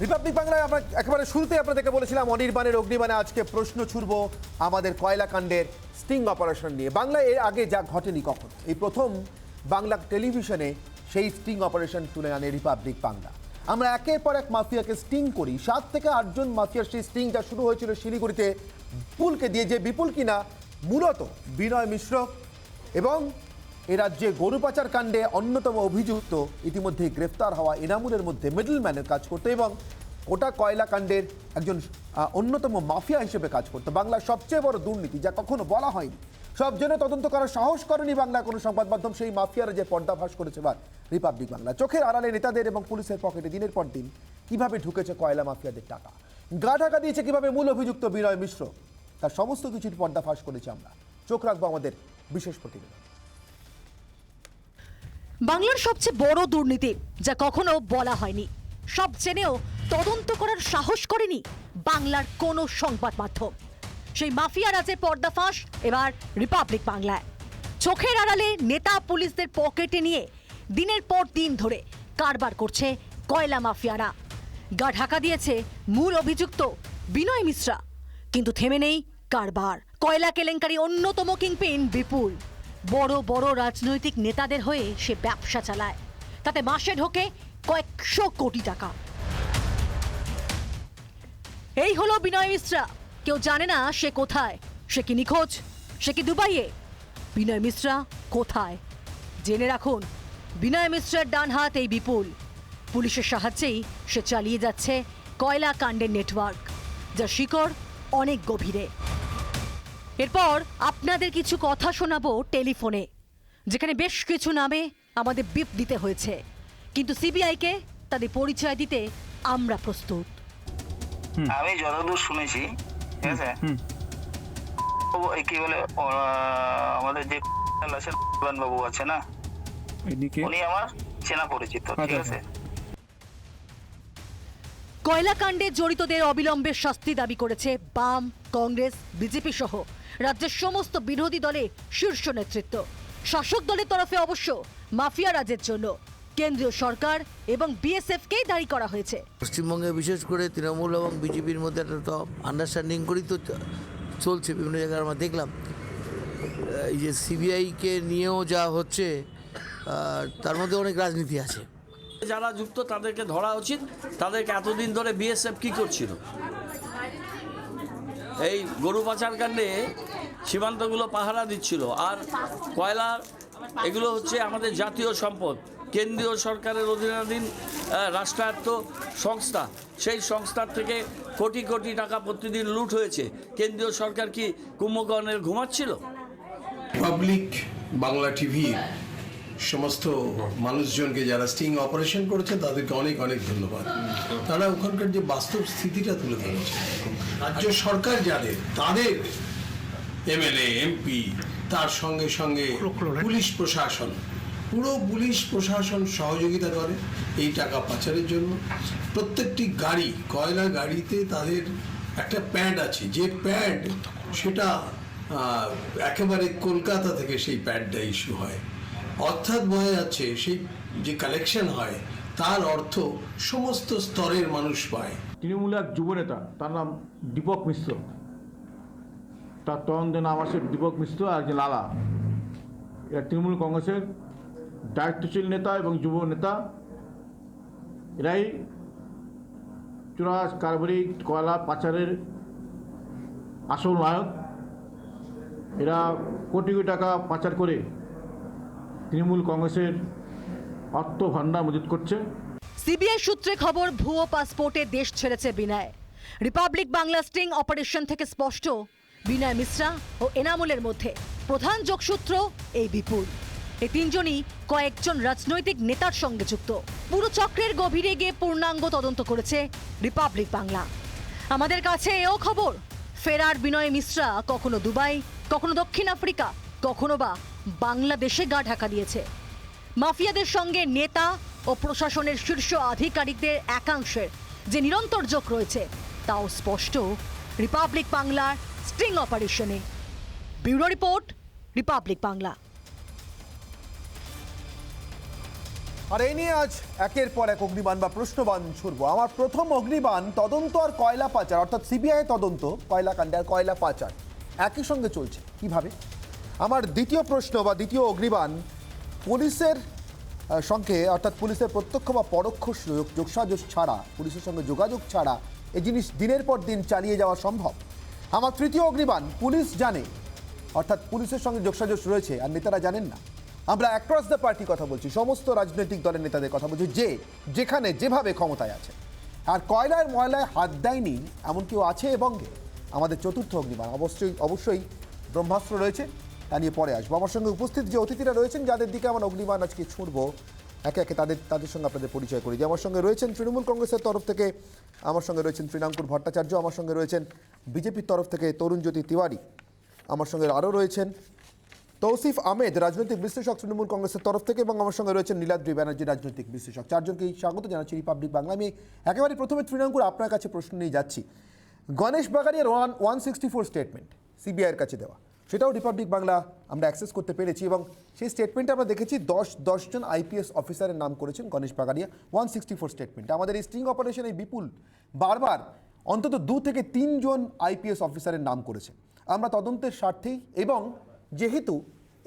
Republic বাংলায় আমরা একেবারে শুরুতেই আপনাদেরকে বলেছিলাম অনির্বাণের অগ্নিবাণে আজকে প্রশ্ন ছুড়ব আমাদের কয়লা কাণ্ডের স্টিং অপারেশন নিয়ে। বাংলায় এর আগে যা ঘটেনি কখন, এই প্রথম বাংলা টেলিভিশনে সেই স্টিং অপারেশন তুলে আনে রিপাবলিক বাংলা। আমরা একের পর এক মাফিয়াকে স্টিং করি। 7 থেকে 8 জন মাফিয়ার সেই স্টিং যা শুরু হয়েছিল শিলিগুড়িতে বিপুলকে দিয়ে, যে বিপুল কিনা মূলত বিনয় মিশ্র এবং এ রাজ্যে গরু পাচার কাণ্ডে অন্যতম অভিযুক্ত ইতিমধ্যে গ্রেফতার হওয়া এনামুলের মধ্যে মিডলম্যানের কাজ করতো এবং গোটা কয়লা কাণ্ডের একজন অন্যতম মাফিয়া হিসেবে কাজ করতো। বাংলার সবচেয়ে বড় দুর্নীতি যা কখনো বলা হয়নি, সব জেনে তদন্ত করার সাহস করেনি বাংলা কোনো সংবাদ মাধ্যম, সেই মাফিয়ারা যে পর্দাফাশ করেছে বা রিপাবলিক বাংলা। চোখের আড়ালে নেতাদের এবং পুলিশের পকেটে দিনের পর দিন কিভাবে ঢুকেছে কয়লা মাফিয়াদের টাকা, গা ঢাকা দিয়েছে কিভাবে মূল অভিযুক্ত বিনয় মিশ্র, তার সমস্ত কিছুর পর্দাফাশ করেছে আমরা। চোখ রাখবো আমাদের বিশেষ প্রতিবেদন। বাংলার সবচেয়ে বড় দুর্নীতি যা কখনো বলা হয়নি, সব জেনেও তদন্ত করার সাহস করেনি বাংলার কোনো সংবাদ মাধ্যম, সেই মাফিয়া রাজের পর্দাফাঁস এবার রিপাবলিক বাংলায়। চোখের আড়ালে নেতা পুলিশদের পকেটে নিয়ে দিনের পর দিন ধরে কারবার করছে কয়লা মাফিয়ারা। গা ঢাকা দিয়েছে মূল অভিযুক্ত বিনয় মিশ্রা, কিন্তু থেমে নেই কারবার। কয়লা কেলেঙ্কারি অন্যতম কিংপিন বিপুল বড় বড় রাজনৈতিক নেতাদের হয়ে সে ব্যবসা চালায়, তাতে মাসে ঢোকে কয়েকশো কোটি টাকা। এই হলো বিনয় মিশ্রা। কেউ জানে না সে কোথায়, সে কি নিখোঁজ, সে কি দুবাইয়ে। বিনয় মিশ্রা কোথায় জেনে রাখুন। বিনয় মিশ্রের ডান হাত এই বিপুল। পুলিশের সাহায্যেই সে চালিয়ে যাচ্ছে কয়লা কাণ্ডের নেটওয়ার্ক, যার শিকড় অনেক গভীরে। এরপর আপনাদের কিছু কথা শোনাবো টেলিফোনে, যেখানে বেশ কিছু নামে আমাদের বিপ দিতে হয়েছে, কিন্তু সিবিআইকে তাদের পরিচয় দিতে আমরা প্রস্তুত। আমি যতদূর শুনেছি, ঠিক আছে, কি বলে আমাদের যে বাবু আছে না, উনি আমার চেনা পরিচিত, ঠিক আছে। কয়লা কাণ্ডে জড়িতদের অবিলম্বে শাস্তি দাবি করেছে বাম, কংগ্রেস, বিজেপি সহ রাজ্যের সমস্ত বিরোধী দলের শীর্ষ নেতৃত্ব। শাসক দলের তরফে অবশ্য মাফিয়া রাজের জন্য কেন্দ্রীয় সরকার এবং বিএসএফকেই দায়ী করা হয়েছে। পশ্চিমবঙ্গে বিশেষ করে তৃণমূল এবং বিজেপির মধ্যে একটা তো আন্ডারস্ট্যান্ডিং করেই তো চলছে বিভিন্ন জায়গায়। আমরা দেখলাম এই যে সিবিআইকে নিয়েও যা হচ্ছে, তার মধ্যে অনেক রাজনীতি আছে। যারা যুক্ত তাদেরকে ধরা উচিত। তাদেরকে এতদিন ধরে বিএসএফ কি করছিল? এই গরু পাচার কাণ্ডে সীমান্তগুলো পাহারা দিচ্ছিল, আর কয়লা এগুলো হচ্ছে আমাদের জাতীয় সম্পদ, কেন্দ্রীয় সরকারের অধীনাধীন রাষ্ট্রায়ত্ত সংস্থা। সেই সংস্থার থেকে কোটি কোটি টাকা প্রতিদিন লুট হয়েছে। কেন্দ্রীয় সরকার কি কুম্ভকর্ণের ঘুমাচ্ছিল? পাবলিক বাংলা টিভি সমস্ত মানুষজনকে যারা স্টিং অপারেশন করেছেন তাদেরকে অনেক অনেক ধন্যবাদ। তারা ওখানকার যে বাস্তব স্থিতিটা তুলে ধরেছে। রাজ্য সরকার যাদের, তাদের এমএলএ, এমপি, তার সঙ্গে সঙ্গে পুলিশ প্রশাসন, পুরো পুলিশ প্রশাসন সহযোগিতা করে এই টাকা পাচারের জন্য। প্রত্যেকটি গাড়ি, কয়লা গাড়িতে তাদের একটা প্যাড আছে, যে প্যাড সেটা একেবারে কলকাতা থেকে সেই প্যাডটা ইস্যু হয়। অর্থাৎ বোঝা যাচ্ছে সেই যে কালেকশন হয় তার অর্থ সমস্ত স্তরের মানুষ পায়। তৃণমূলের এক যুবনেতা, তার নাম দীপক মিশ্র, তার তদন্তে নাম আছে দীপক মিশ্র আর একজন লালা। এরা তৃণমূল কংগ্রেসের দায়িত্বশীল নেতা এবং যুব নেতা। এরাই চোরা কারবারি কয়লা পাচারের আসল নায়ক। এরা কোটি কোটি টাকা পাচার করে তৃণমূল কংগ্রেসের অর্থ ভান্ডার মজুত করছে। সিবিআই সূত্রে খবর, ভুয়ো পাসপোর্টে দেশ ছেড়েছে বিনয়। রিপাবলিক বাংলা স্টিং অপারেশন থেকে স্পষ্ট, বিনয় মিশ্রা ও এনামুলের মধ্যে প্রধান যোগসূত্র এই বিপুল। এই তিনজনই কয়েকজন রাজনৈতিক নেতার সঙ্গে যুক্ত। পুরো চক্রের গভীরে গিয়ে পূর্ণাঙ্গ তদন্ত করেছে রিপাবলিক বাংলা। আমাদের কাছে এও খবর, ফেরার বিনয় মিশ্রা কখনো দুবাই, কখনো দক্ষিণ আফ্রিকা, কখনো বা বাংলাদেশে গা ঢাকা দিয়েছে। মাফিয়াদের সঙ্গে নেতা ও প্রশাসনের শীর্ষ আধিকারিকদের একাংশের যে নিরন্তর যোগ রয়েছে তাও স্পষ্ট রিপাবলিক বাংলার স্টিং অপারেশনে। Bureau report, Republic Bangla. আর এই নিয়ে আজ একের পর এক অগ্নিবাণ বা প্রশ্নবাণ ছুড়বো। আমার প্রথম অগ্নিবাণ, তদন্ত আর কয়লা পাচার, অর্থাৎ সিবিআই তদন্ত কয়লা কাণ্ডে আর কয়লা পাচার একই সঙ্গে চলছে কিভাবে। আমার দ্বিতীয় প্রশ্ন বা দ্বিতীয় অগ্নিবাণ, পুলিশের সঙ্গে অর্থাৎ পুলিশের প্রত্যক্ষ বা পরোক্ষ যোগসাজশ ছাড়া, পুলিশের সঙ্গে যোগাযোগ ছাড়া এই জিনিস দিনের পর দিন চালিয়ে যাওয়া সম্ভব। আমার তৃতীয় অগ্নিবাণ, পুলিশ জানে অর্থাৎ পুলিশের সঙ্গে যোগসাজশ রয়েছে আর নেতারা জানেন না। আমরা অ্যাক্রস দ্য পার্টি কথা বলছি, সমস্ত রাজনৈতিক দলের নেতাদের কথা বলছি, যে যেখানে যেভাবে ক্ষমতায় আছে। আর কয়লার ময়লায় হাত দেয়নি এমন কেউ আছে এবঙ্গে। আমাদের চতুর্থ অগ্নিবাণ, অবশ্যই ব্রহ্মাস্ত্র রয়েছে, তা নিয়ে পরে আসবো। আমার সঙ্গে উপস্থিত যে অতিথিরা রয়েছেন, যাদের দিকে আমার অগ্নিবাণ আজকে ছুঁড়বো, একে একে তাদের সঙ্গে আপনাদের পরিচয় করি। যে আমার সঙ্গে রয়েছেন তৃণমূল কংগ্রেসের তরফ থেকে আমার সঙ্গে রয়েছেন তৃণাঙ্কুর ভট্টাচার্য, আমার সঙ্গে রয়েছেন বিজেপির তরফ থেকে তরুণজ্যোতি তিওয়ারি, আমার সঙ্গে আরও রয়েছেন তৌসিফ আহমেদ, রাজনৈতিক বিশ্লেষক তৃণমূল কংগ্রেসের তরফ থেকে, এবং আমার সঙ্গে রয়েছেন নীলাদ্রি ব্যানার্জি, রাজনৈতিক বিশ্লেষক। চারজনকেই স্বাগত জানাচ্ছি রিপাবলিক বাংলা। আমি একেবারে প্রথমে তৃণাঙ্কুর আপনার কাছে প্রশ্ন নিয়ে যাচ্ছি। গণেশ বাগারিয়ার 164 স্টেটমেন্ট সিবিআইয়ের কাছে দেওয়া, সেটাও রিপাবলিক বাংলা আমরা অ্যাক্সেস করতে পেরেছি, এবং সেই স্টেটমেন্টে আমরা দেখেছি 10 জন আইপিএস অফিসারের নাম করেছেন গণেশ বাগারিয়া 164 স্টেটমেন্ট। আমাদের এই স্টিং অপারেশনে বিপুল বারবার অন্তত 2 থেকে 3 জন আইপিএস অফিসারের নাম করেছে। আমরা তদন্তের স্বার্থেই এবং যেহেতু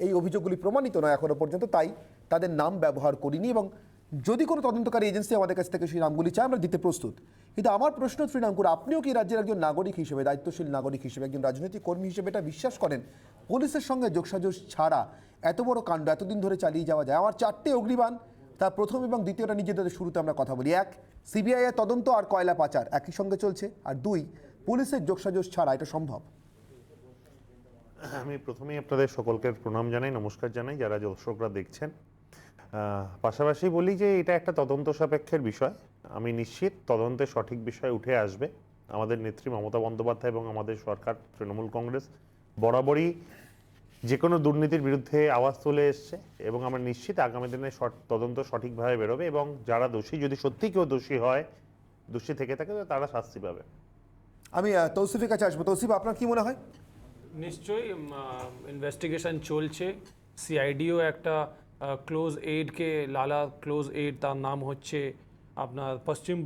এই অভিযোগগুলি প্রমাণিত নয় এখনো পর্যন্ত, তাই তাদের নাম ব্যবহার করিনি, এবং যদি কোনো তদন্তকারী এজেন্সি আমাদের কাছ থেকে সেই নামগুলি চায় আমরা দিতে প্রস্তুত। কিন্তু আমার প্রশ্ন তৃণাঙ্কুর, আপনিও কি রাজ্যের একজন নাগরিক হিসেবে, দায়িত্বশীল নাগরিক হিসেবে, একজন রাজনৈতিক কর্মী হিসেবে এটা বিশ্বাস করেন পুলিশের সঙ্গে যোগসাজশ ছাড়া এত বড় কাণ্ড এতদিন ধরে চালিয়ে যাওয়া যায়? আমার 4টে অগ্নিবাণ, তার প্রথম এবং দ্বিতীয়টা নিজেদের শুরুতে আমরা কথা বলি। 1, সিবিআই এর তদন্ত আর কয়লা পাচার একই সঙ্গে চলছে, আর 2, পুলিশের যোগসাজশ ছাড়া এটা সম্ভব। আমি প্রথমেই আপনাদের সকলকে প্রণাম জানাই, নমস্কার জানাই যারা দর্শকরা দেখছেন। পাশাপাশি বলি যে এটা একটা তদন্ত সাপেক্ষের বিষয়। আমি নিশ্চিত তদন্তের সঠিক বিষয় উঠে আসবে। আমাদের নেত্রী মমতা বন্দ্যোপাধ্যায় এবং আমাদের সরকার তৃণমূল কংগ্রেস বরাবরই যে কোনো দুর্নীতির বিরুদ্ধে আওয়াজ তুলে এসছে, এবং আমরা নিশ্চিত আগামী দিনে তদন্ত সঠিকভাবে বেরোবে, এবং যারা দোষী, যদি সত্যি কেউ দোষী হয়, দোষী থেকে থাকে, তারা শাস্তি পাবে। আমি তৌসিফের কাছে আসবো। তৌসিফ, আপনার কি মনে হয়? নিশ্চয়ই ইনভেস্টিগেশন চলছে। সিআইডিও একটা ক্লোজ এইডকে, লালা ক্লোজ এইড তার নাম হচ্ছে, আপনার পশ্চিম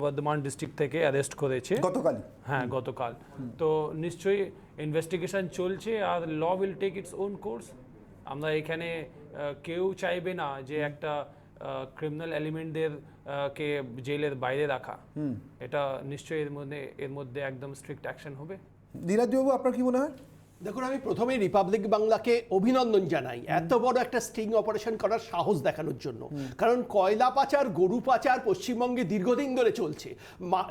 বর্ধমান ডিস্ট্রিক্ট থেকে অ্যারেস্ট করেছে গতকাল। হ্যাঁ, গতকাল। তো নিশ্চয়ই ইনভেস্টিগেশন চলছে, আর law will take its own course. আমরা এখানে কেউ চাইবে না যে একটা ক্রিমিনাল এলিমেন্টদের কে জেলের বাইরে রাখা। এটা নিশ্চয়ই এর মধ্যে একদম স্ট্রিক্ট অ্যাকশন হবে। নীলাদ্রিবাবু, আপনার কি মনে হয়? দেখুন, আমি প্রথমেই রিপাবলিক বাংলাকে অভিনন্দন জানাই এত বড় একটা স্টিং অপারেশন করার সাহস দেখানোর জন্য। কারণ কয়লা পাচার, গরু পাচার পশ্চিমবঙ্গে দীর্ঘদিন ধরে চলছে।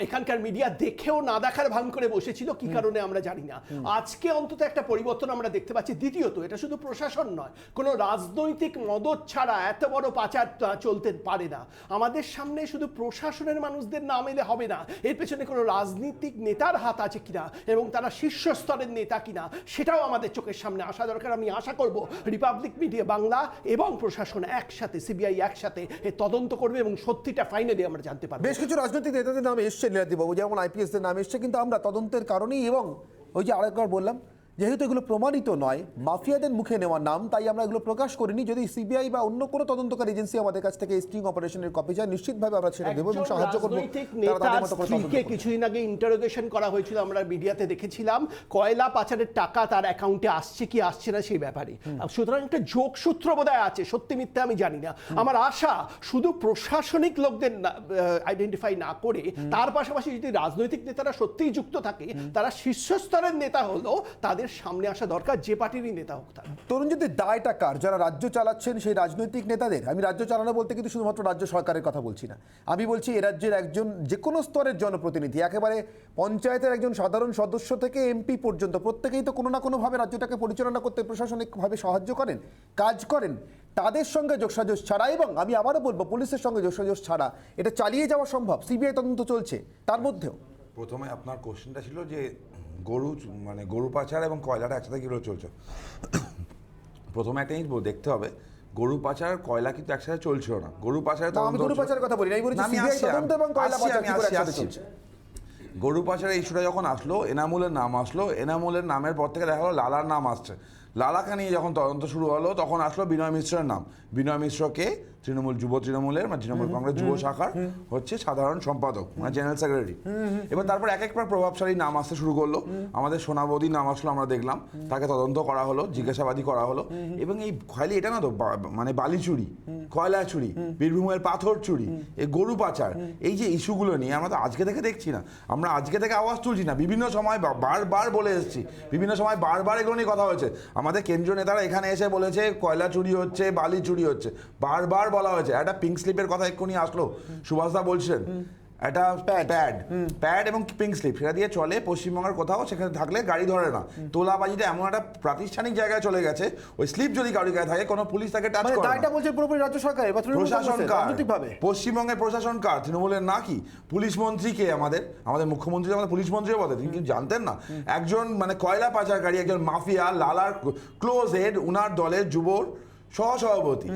এখানকার মিডিয়া দেখেও না দেখার ভান করে বসেছিল, কি কারণে আমরা জানি না। আজকে অন্তত একটা পরিবর্তন আমরা দেখতে পাচ্ছি। দ্বিতীয়ত, এটা শুধু প্রশাসন নয়, কোনো রাজনৈতিক মদত ছাড়া এত বড় পাচার চলতে পারে না। আমাদের সামনে শুধু প্রশাসনের মানুষদের নাম এলে হবে না, এর পেছনে কোনো রাজনীতিক নেতার হাত আছে কিনা এবং তারা শীর্ষস্তরের নেতা কিনা সেটাও আমাদের চোখের সামনে আসা দরকার। আমি আশা করব রিপাবলিক মিডিয়া বাংলা এবং প্রশাসন একসাথে, সিবিআই একসাথে তদন্ত করবে এবং সত্যিটা ফাইনালি আমরা জানতে পারবো। বেশ কিছু রাজনৈতিক নেতাদের নাম এসছে নীলাদ্রিবাবু, যেমন আইপিএসদের নাম এসছে, কিন্তু আমরা তদন্তের কারণেই এবং ওই যে আরেকবার বললাম, যেহেতু এগুলো প্রমাণিত নয়, মাফিয়াদের মুখে নেওয়ার নাম, তাই আমরা এগুলো প্রকাশ করিনি। যদি সিবিআই বা অন্য কোনো তদন্তকারী এজেন্সি আমাদের কাছ থেকে স্টিং অপারেশনের কপি চায়, নিশ্চিতভাবে আমরা সেটা দেবো এবং সাহায্য করবো। কিছুদিন আগে ইন্টারোগেশন করা হয়েছিল, আমরা মিডিয়াতে দেখেছিলাম, কয়লা পাচারের টাকা তার অ্যাকাউন্টে আসছে কি আসছে না সেই ব্যাপারে। সুতরাং একটা যোগসূত্র বোধহয় আছে, সত্যি মিথ্যে আমি জানি না। আমার আশা শুধু প্রশাসনিক লোকদের আইডেন্টিফাই না করে, তার পাশাপাশি যদি রাজনৈতিক নেতারা সত্যিই যুক্ত থাকে, তারা শীর্ষস্তরের নেতা হলেও তাদের সামনে আসা দরকার, যে পার্টিরই নেতা হোক তার। তরুণজ্যোতি, দায়টা কার? যারা রাজ্য চালাচ্ছেন সেই রাজনৈতিক নেতাদের। আমি রাজ্য চালানো বলতে কিন্তু শুধুমাত্র রাজ্য সরকারের কথা বলছি না, আমি বলছি এ রাজ্যের একজন যে কোনো স্তরের জনপ্রতিনিধি, একেবারে পঞ্চায়েতের একজন সাধারণ সদস্য থেকে এমপি পর্যন্ত, প্রত্যেকেই তো কোনো না কোনোভাবে রাজ্যটাকে পরিচালনা করতে প্রশাসনিকভাবে সাহায্য করেন, কাজ করেন। তাদের সঙ্গে যোগসাজশ ছাড়া, এবং আমি আবারও বলবো পুলিশের সঙ্গে যোগসাজশ ছাড়া এটা চালিয়ে যাওয়া সম্ভব? সিবিআই তদন্ত চলছে, তার মধ্যেও প্রথমে আপনার কোশ্চেনটা ছিল যে গরু পাচার এবং কয়লাটা একসাথে কীভাবে চলছে। প্রথমে একটা জিনিস দেখতে হবে, গরু পাচার কয়লা কিন্তু একসাথে চলছিল না। গরু পাচারের কথা বলি না, গরু পাচারের ইস্যুটা যখন আসলো, এনামুলের নাম আসলো, এনামুলের নামের পর থেকে দেখা গেলো লালার নাম আসছে। লালাকে নিয়ে যখন তদন্ত শুরু হলো, তখন আসলো বিনয় মিশ্রের নাম। বিনয় মিশ্রকে তৃণমূলের মানে তৃণমূল কংগ্রেস যুব শাখার হচ্ছে সাধারণ সম্পাদক মানে জেনারেল সেক্রেটারি। এবার তারপর এক একবার প্রভাবশালী নাম আসতে শুরু করলো, আমাদের সোনাবতী নাম আসলো, আমরা দেখলাম, তাকে তদন্ত করা হলো, জিজ্ঞাসাবাদি করা হলো। এবং এই খালি এটা না তো, মানে বালি চুরি, কয়লা চুরি, বীরভূমের পাথর চুরি, এই গরু পাচার, এই যে ইস্যুগুলো নিয়ে আমরা তো আজকে থেকে দেখছি না, আমরা আজকে থেকে আওয়াজ তুলছি না, বিভিন্ন সময় বারবার বলে এসেছি, বিভিন্ন সময় বারবার এগুলো নিয়ে কথা হয়েছে। আমাদের কেন্দ্রীয় নেতারা এখানে এসে বলেছে কয়লা চুরি হচ্ছে, বালি চুরি হচ্ছে, বারবার বলা হয়েছে। একটা পিঙ্ক স্লিপের কথা এক্ষুনি আসলো, সুভাষদা বলছেন একটা প্যাড এবং পিঙ্ক স্লিপ সেটা দিয়ে চলে পশ্চিমবঙ্গের কোথাও, সেখানে থাকলে গাড়ি ধরে না। তোলাবাজিটা এমন একটা প্রাতিষ্ঠানিক জায়গায় চলে গেছে, ওই স্লিপ যদি কারোর গায়ে থাকে কোনো পুলিশ তাকে টাচ করে না। এটা বলছে পুরোপুরি রাজ্য সরকার বা প্রশাসন কার, পশ্চিমবঙ্গের প্রশাসন কার, তৃণমূলের নাকি? পুলিশ মন্ত্রীকে আমাদের মুখ্যমন্ত্রী আমাদের পুলিশ মন্ত্রীও বলে, তিনি কিন্তু জানতেন না একজন মানে কয়লা পাচারকারী, একজন মাফিয়া, লালার ক্লোজ হেড, উনার দলের যুবর সহসভাপতি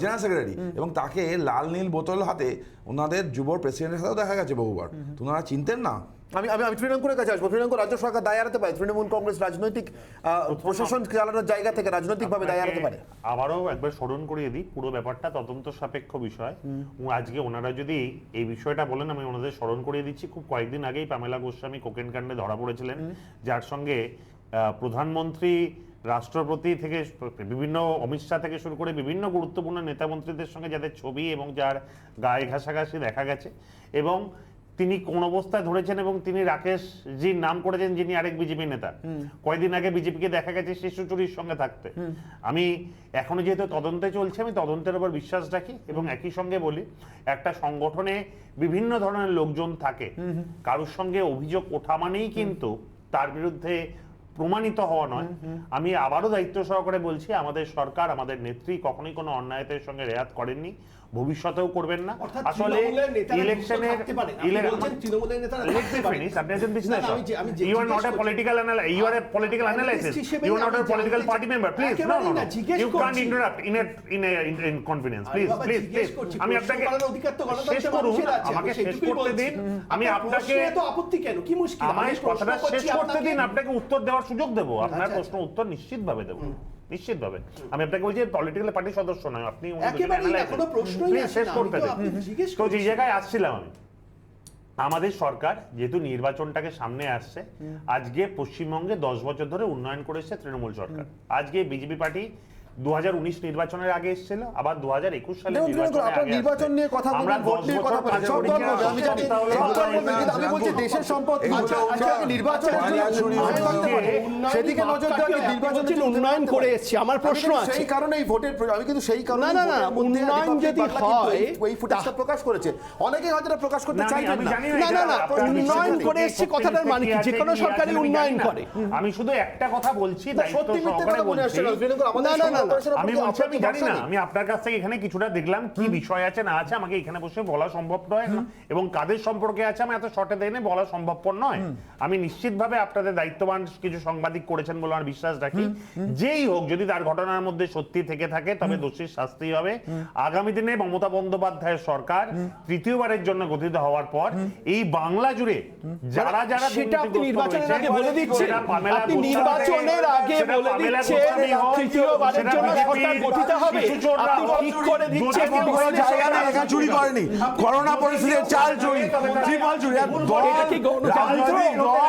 জেনারেল সেক্রেটারি, এবং তাকে লাল নীল বোতল হাতে ওনাদের যুবর প্রেসিডেন্টের সাথেও দেখা গেছে বহুবার। তো ওনারা চিনতেন না। আমি তৃণমূলের কাছে আসবো। তৃণমূল রাজ্য সরকার দায় এড়াতে পারে? তৃণমূল কংগ্রেস রাজনৈতিক প্রশাসন চালানোর জায়গা থেকে রাজনৈতিকভাবে দায় এড়াতে পারে? আবারও একবার স্মরণ করিয়ে দিই, পুরো ব্যাপারটা তদন্ত সাপেক্ষ বিষয়। আজকে ওনারা যদি এই বিষয়টা বলেন, আমি ওনাদের স্মরণ করিয়ে দিচ্ছি, খুব কয়েকদিন আগেই পামেলা গোস্বামী কোকেন কাণ্ডে ধরা পড়েছিলেন, যার সঙ্গে প্রধানমন্ত্রী, রাষ্ট্রপতি থেকে বিভিন্ন অমিত শাহ থেকে শুরু করে বিভিন্ন গুরুত্বপূর্ণ নেতা মন্ত্রীদের সঙ্গে যাদের ছবি এবং যার গায়ে ঘাসাঘাসি দেখা গেছে, এবং তিনি কোন অবস্থায় ধরেছেন এবং তিনি রাকেশ জির নাম করেছেন, যিনি আরেক বিজেপি নেতা। কয়েকদিন আগে বিজেপিকে দেখা গেছে শিশু চুরির সঙ্গে থাকতে। আমি এখনো যেহেতু তদন্তে চলছে, আমি তদন্তের উপর বিশ্বাস রাখি, এবং একই সঙ্গে বলি, একটা সংগঠনে বিভিন্ন ধরনের লোকজন থাকে, কারোর সঙ্গে অভিযোগ ওঠা মানেই কিন্তু তার বিরুদ্ধে প্রমাণিত হওয়া নয়। আমি আবারও দায়িত্ব সহকারে বলছি, আমাদের সরকার, আমাদের নেত্রী কখনোই কোনো অন্যায়ের সঙ্গে রেয়াত করেননি, ভবিষ্যতেও করবেন না। আসলে ইলেকশনের you are not a political analyst, you are a political analyst, you are not a political party member, please, no, you can't interrupt in confidence, please. আমি আপনাকে শেষ করুন, আমাকে শেষ করতে দিন, আমি আপনাকে আপত্তি কেন, কি মুশকিল, আমার কথাটা শেষ করতে দিন, আপনাকে উত্তর দেওয়ার সুযোগ দেবো, আপনার প্রশ্ন উত্তর নিশ্চিতভাবে দেবো, নিশ্চিতভাবে। আমি আপনাকে বলছি পলিটিক্যাল পার্টির সদস্য নয়, আপনি শেষ করতে দিন। তো যে জায়গায় আসছিলাম আমি, আমাদের সরকার যেহেতু নির্বাচনটাকে সামনে আসছে, আজকে পশ্চিমবঙ্গে 10 বছর ধরে উন্নয়ন করেছে তৃণমূল সরকার। আজকে বিজেপি পার্টি 2019 নির্বাচনের আগে এসেছিল, আবার 2021 সালে নির্বাচন নিয়ে কথা বলছি, ভোট নিয়ে কথা বলছি, আমি বলছি দেশের সম্পদ নির্বাচন, সেদিকে নজর দেওয়া, নির্বাচন উন্নয়ন করে এসেছি। আমার প্রশ্ন আছে, সেই কারণেই ভোটের, আমি কিন্তু সেই কারণে না উন্নয়ন যদি হয় ওই ফুটেজটা প্রকাশ করেছে, অনেকে হয়তো প্রকাশ করতে চাইবেন না, উন্নয়ন করে এসেছি কথাটার মানে কি, যে কোনো সরকারি উন্নয়ন করে। আমি শুধু একটা কথা বলছি, সত্যি মিথ্যে কথা মনে আসছে না, আমি বলছি আমি জানি না, আমি আপনার কাছ থেকে এখানে কিছুটা দেখলাম, কি বিষয় আছে না আছে আমাকে এখানে বসে বলা সম্ভব নয়, এবং কাদের সম্পর্কে আছে আমি এত শর্টে দেনে বলা সম্ভবপর নয়। আমি নিশ্চিতভাবে আপনাদের দায়িত্ববান কিছু সাংবাদিক করেছেন বলে আমার বিশ্বাস রাখি। যেই হোক, যদি তার ঘটনার মধ্যে সত্যি থেকে থাকে, তবে দোষীর শাস্তি হবে। আগামী দিনে মমতা বন্দ্যোপাধ্যায়ের সরকার তৃতীয়বারের জন্য গঠিত হওয়ার পর এই বাংলা জুড়ে যারা যারা সেটা আপনি নির্বাচনের আগে বলে দিচ্ছেন, আপনি নির্বাচনের আগে বলে দিচ্ছেন তৃতীয়বারের জন্য সরকার গঠিত হবে, আপনি ঠিক করে দিচ্ছেন কোনো জায়গা টাকা চুরি করেনি, করোনা পরিস্থিতিতে চাল চুরি, ত্রিপল চুরি, এটা কি গণতন্ত্র,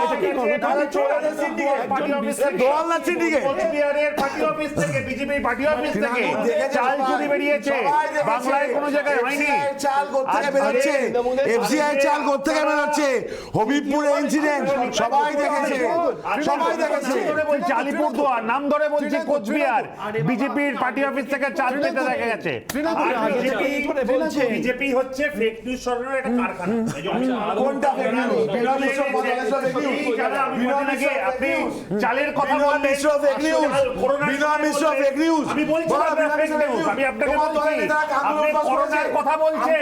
এটা কি গণতন্ত্র, দোয়াল না সিন্ডিকেট, কোচবিহারের পার্টি অফিস থেকে, বিজেপি পার্টি অফিস থেকে চাল চুরি বেরিয়েছে, বাংলায় কোনো জায়গায় হয়নি। চাল কোত্থেকে বেরোচ্ছে, এফসিআই চাল কোত্থেকে বেরোচ্ছে, হবিবপুরে ইনসিডেন্ট সবাই দেখেছে, আলিপুরদুয়ার নাম ধরে বলছে কোচবিহার, বিজেপির পার্টি অফিস থেকে চাল পেতে দেখা গেছে। বিজেপি হচ্ছে ফেক নিউজ সরানোর একটা কারখানা। কোনটা ফেক নিউজ? আপনি চালের কথা বললেন, আমি বলছি আমি আপনাকে বলছি, আপনি করোনার কথা বলছেন,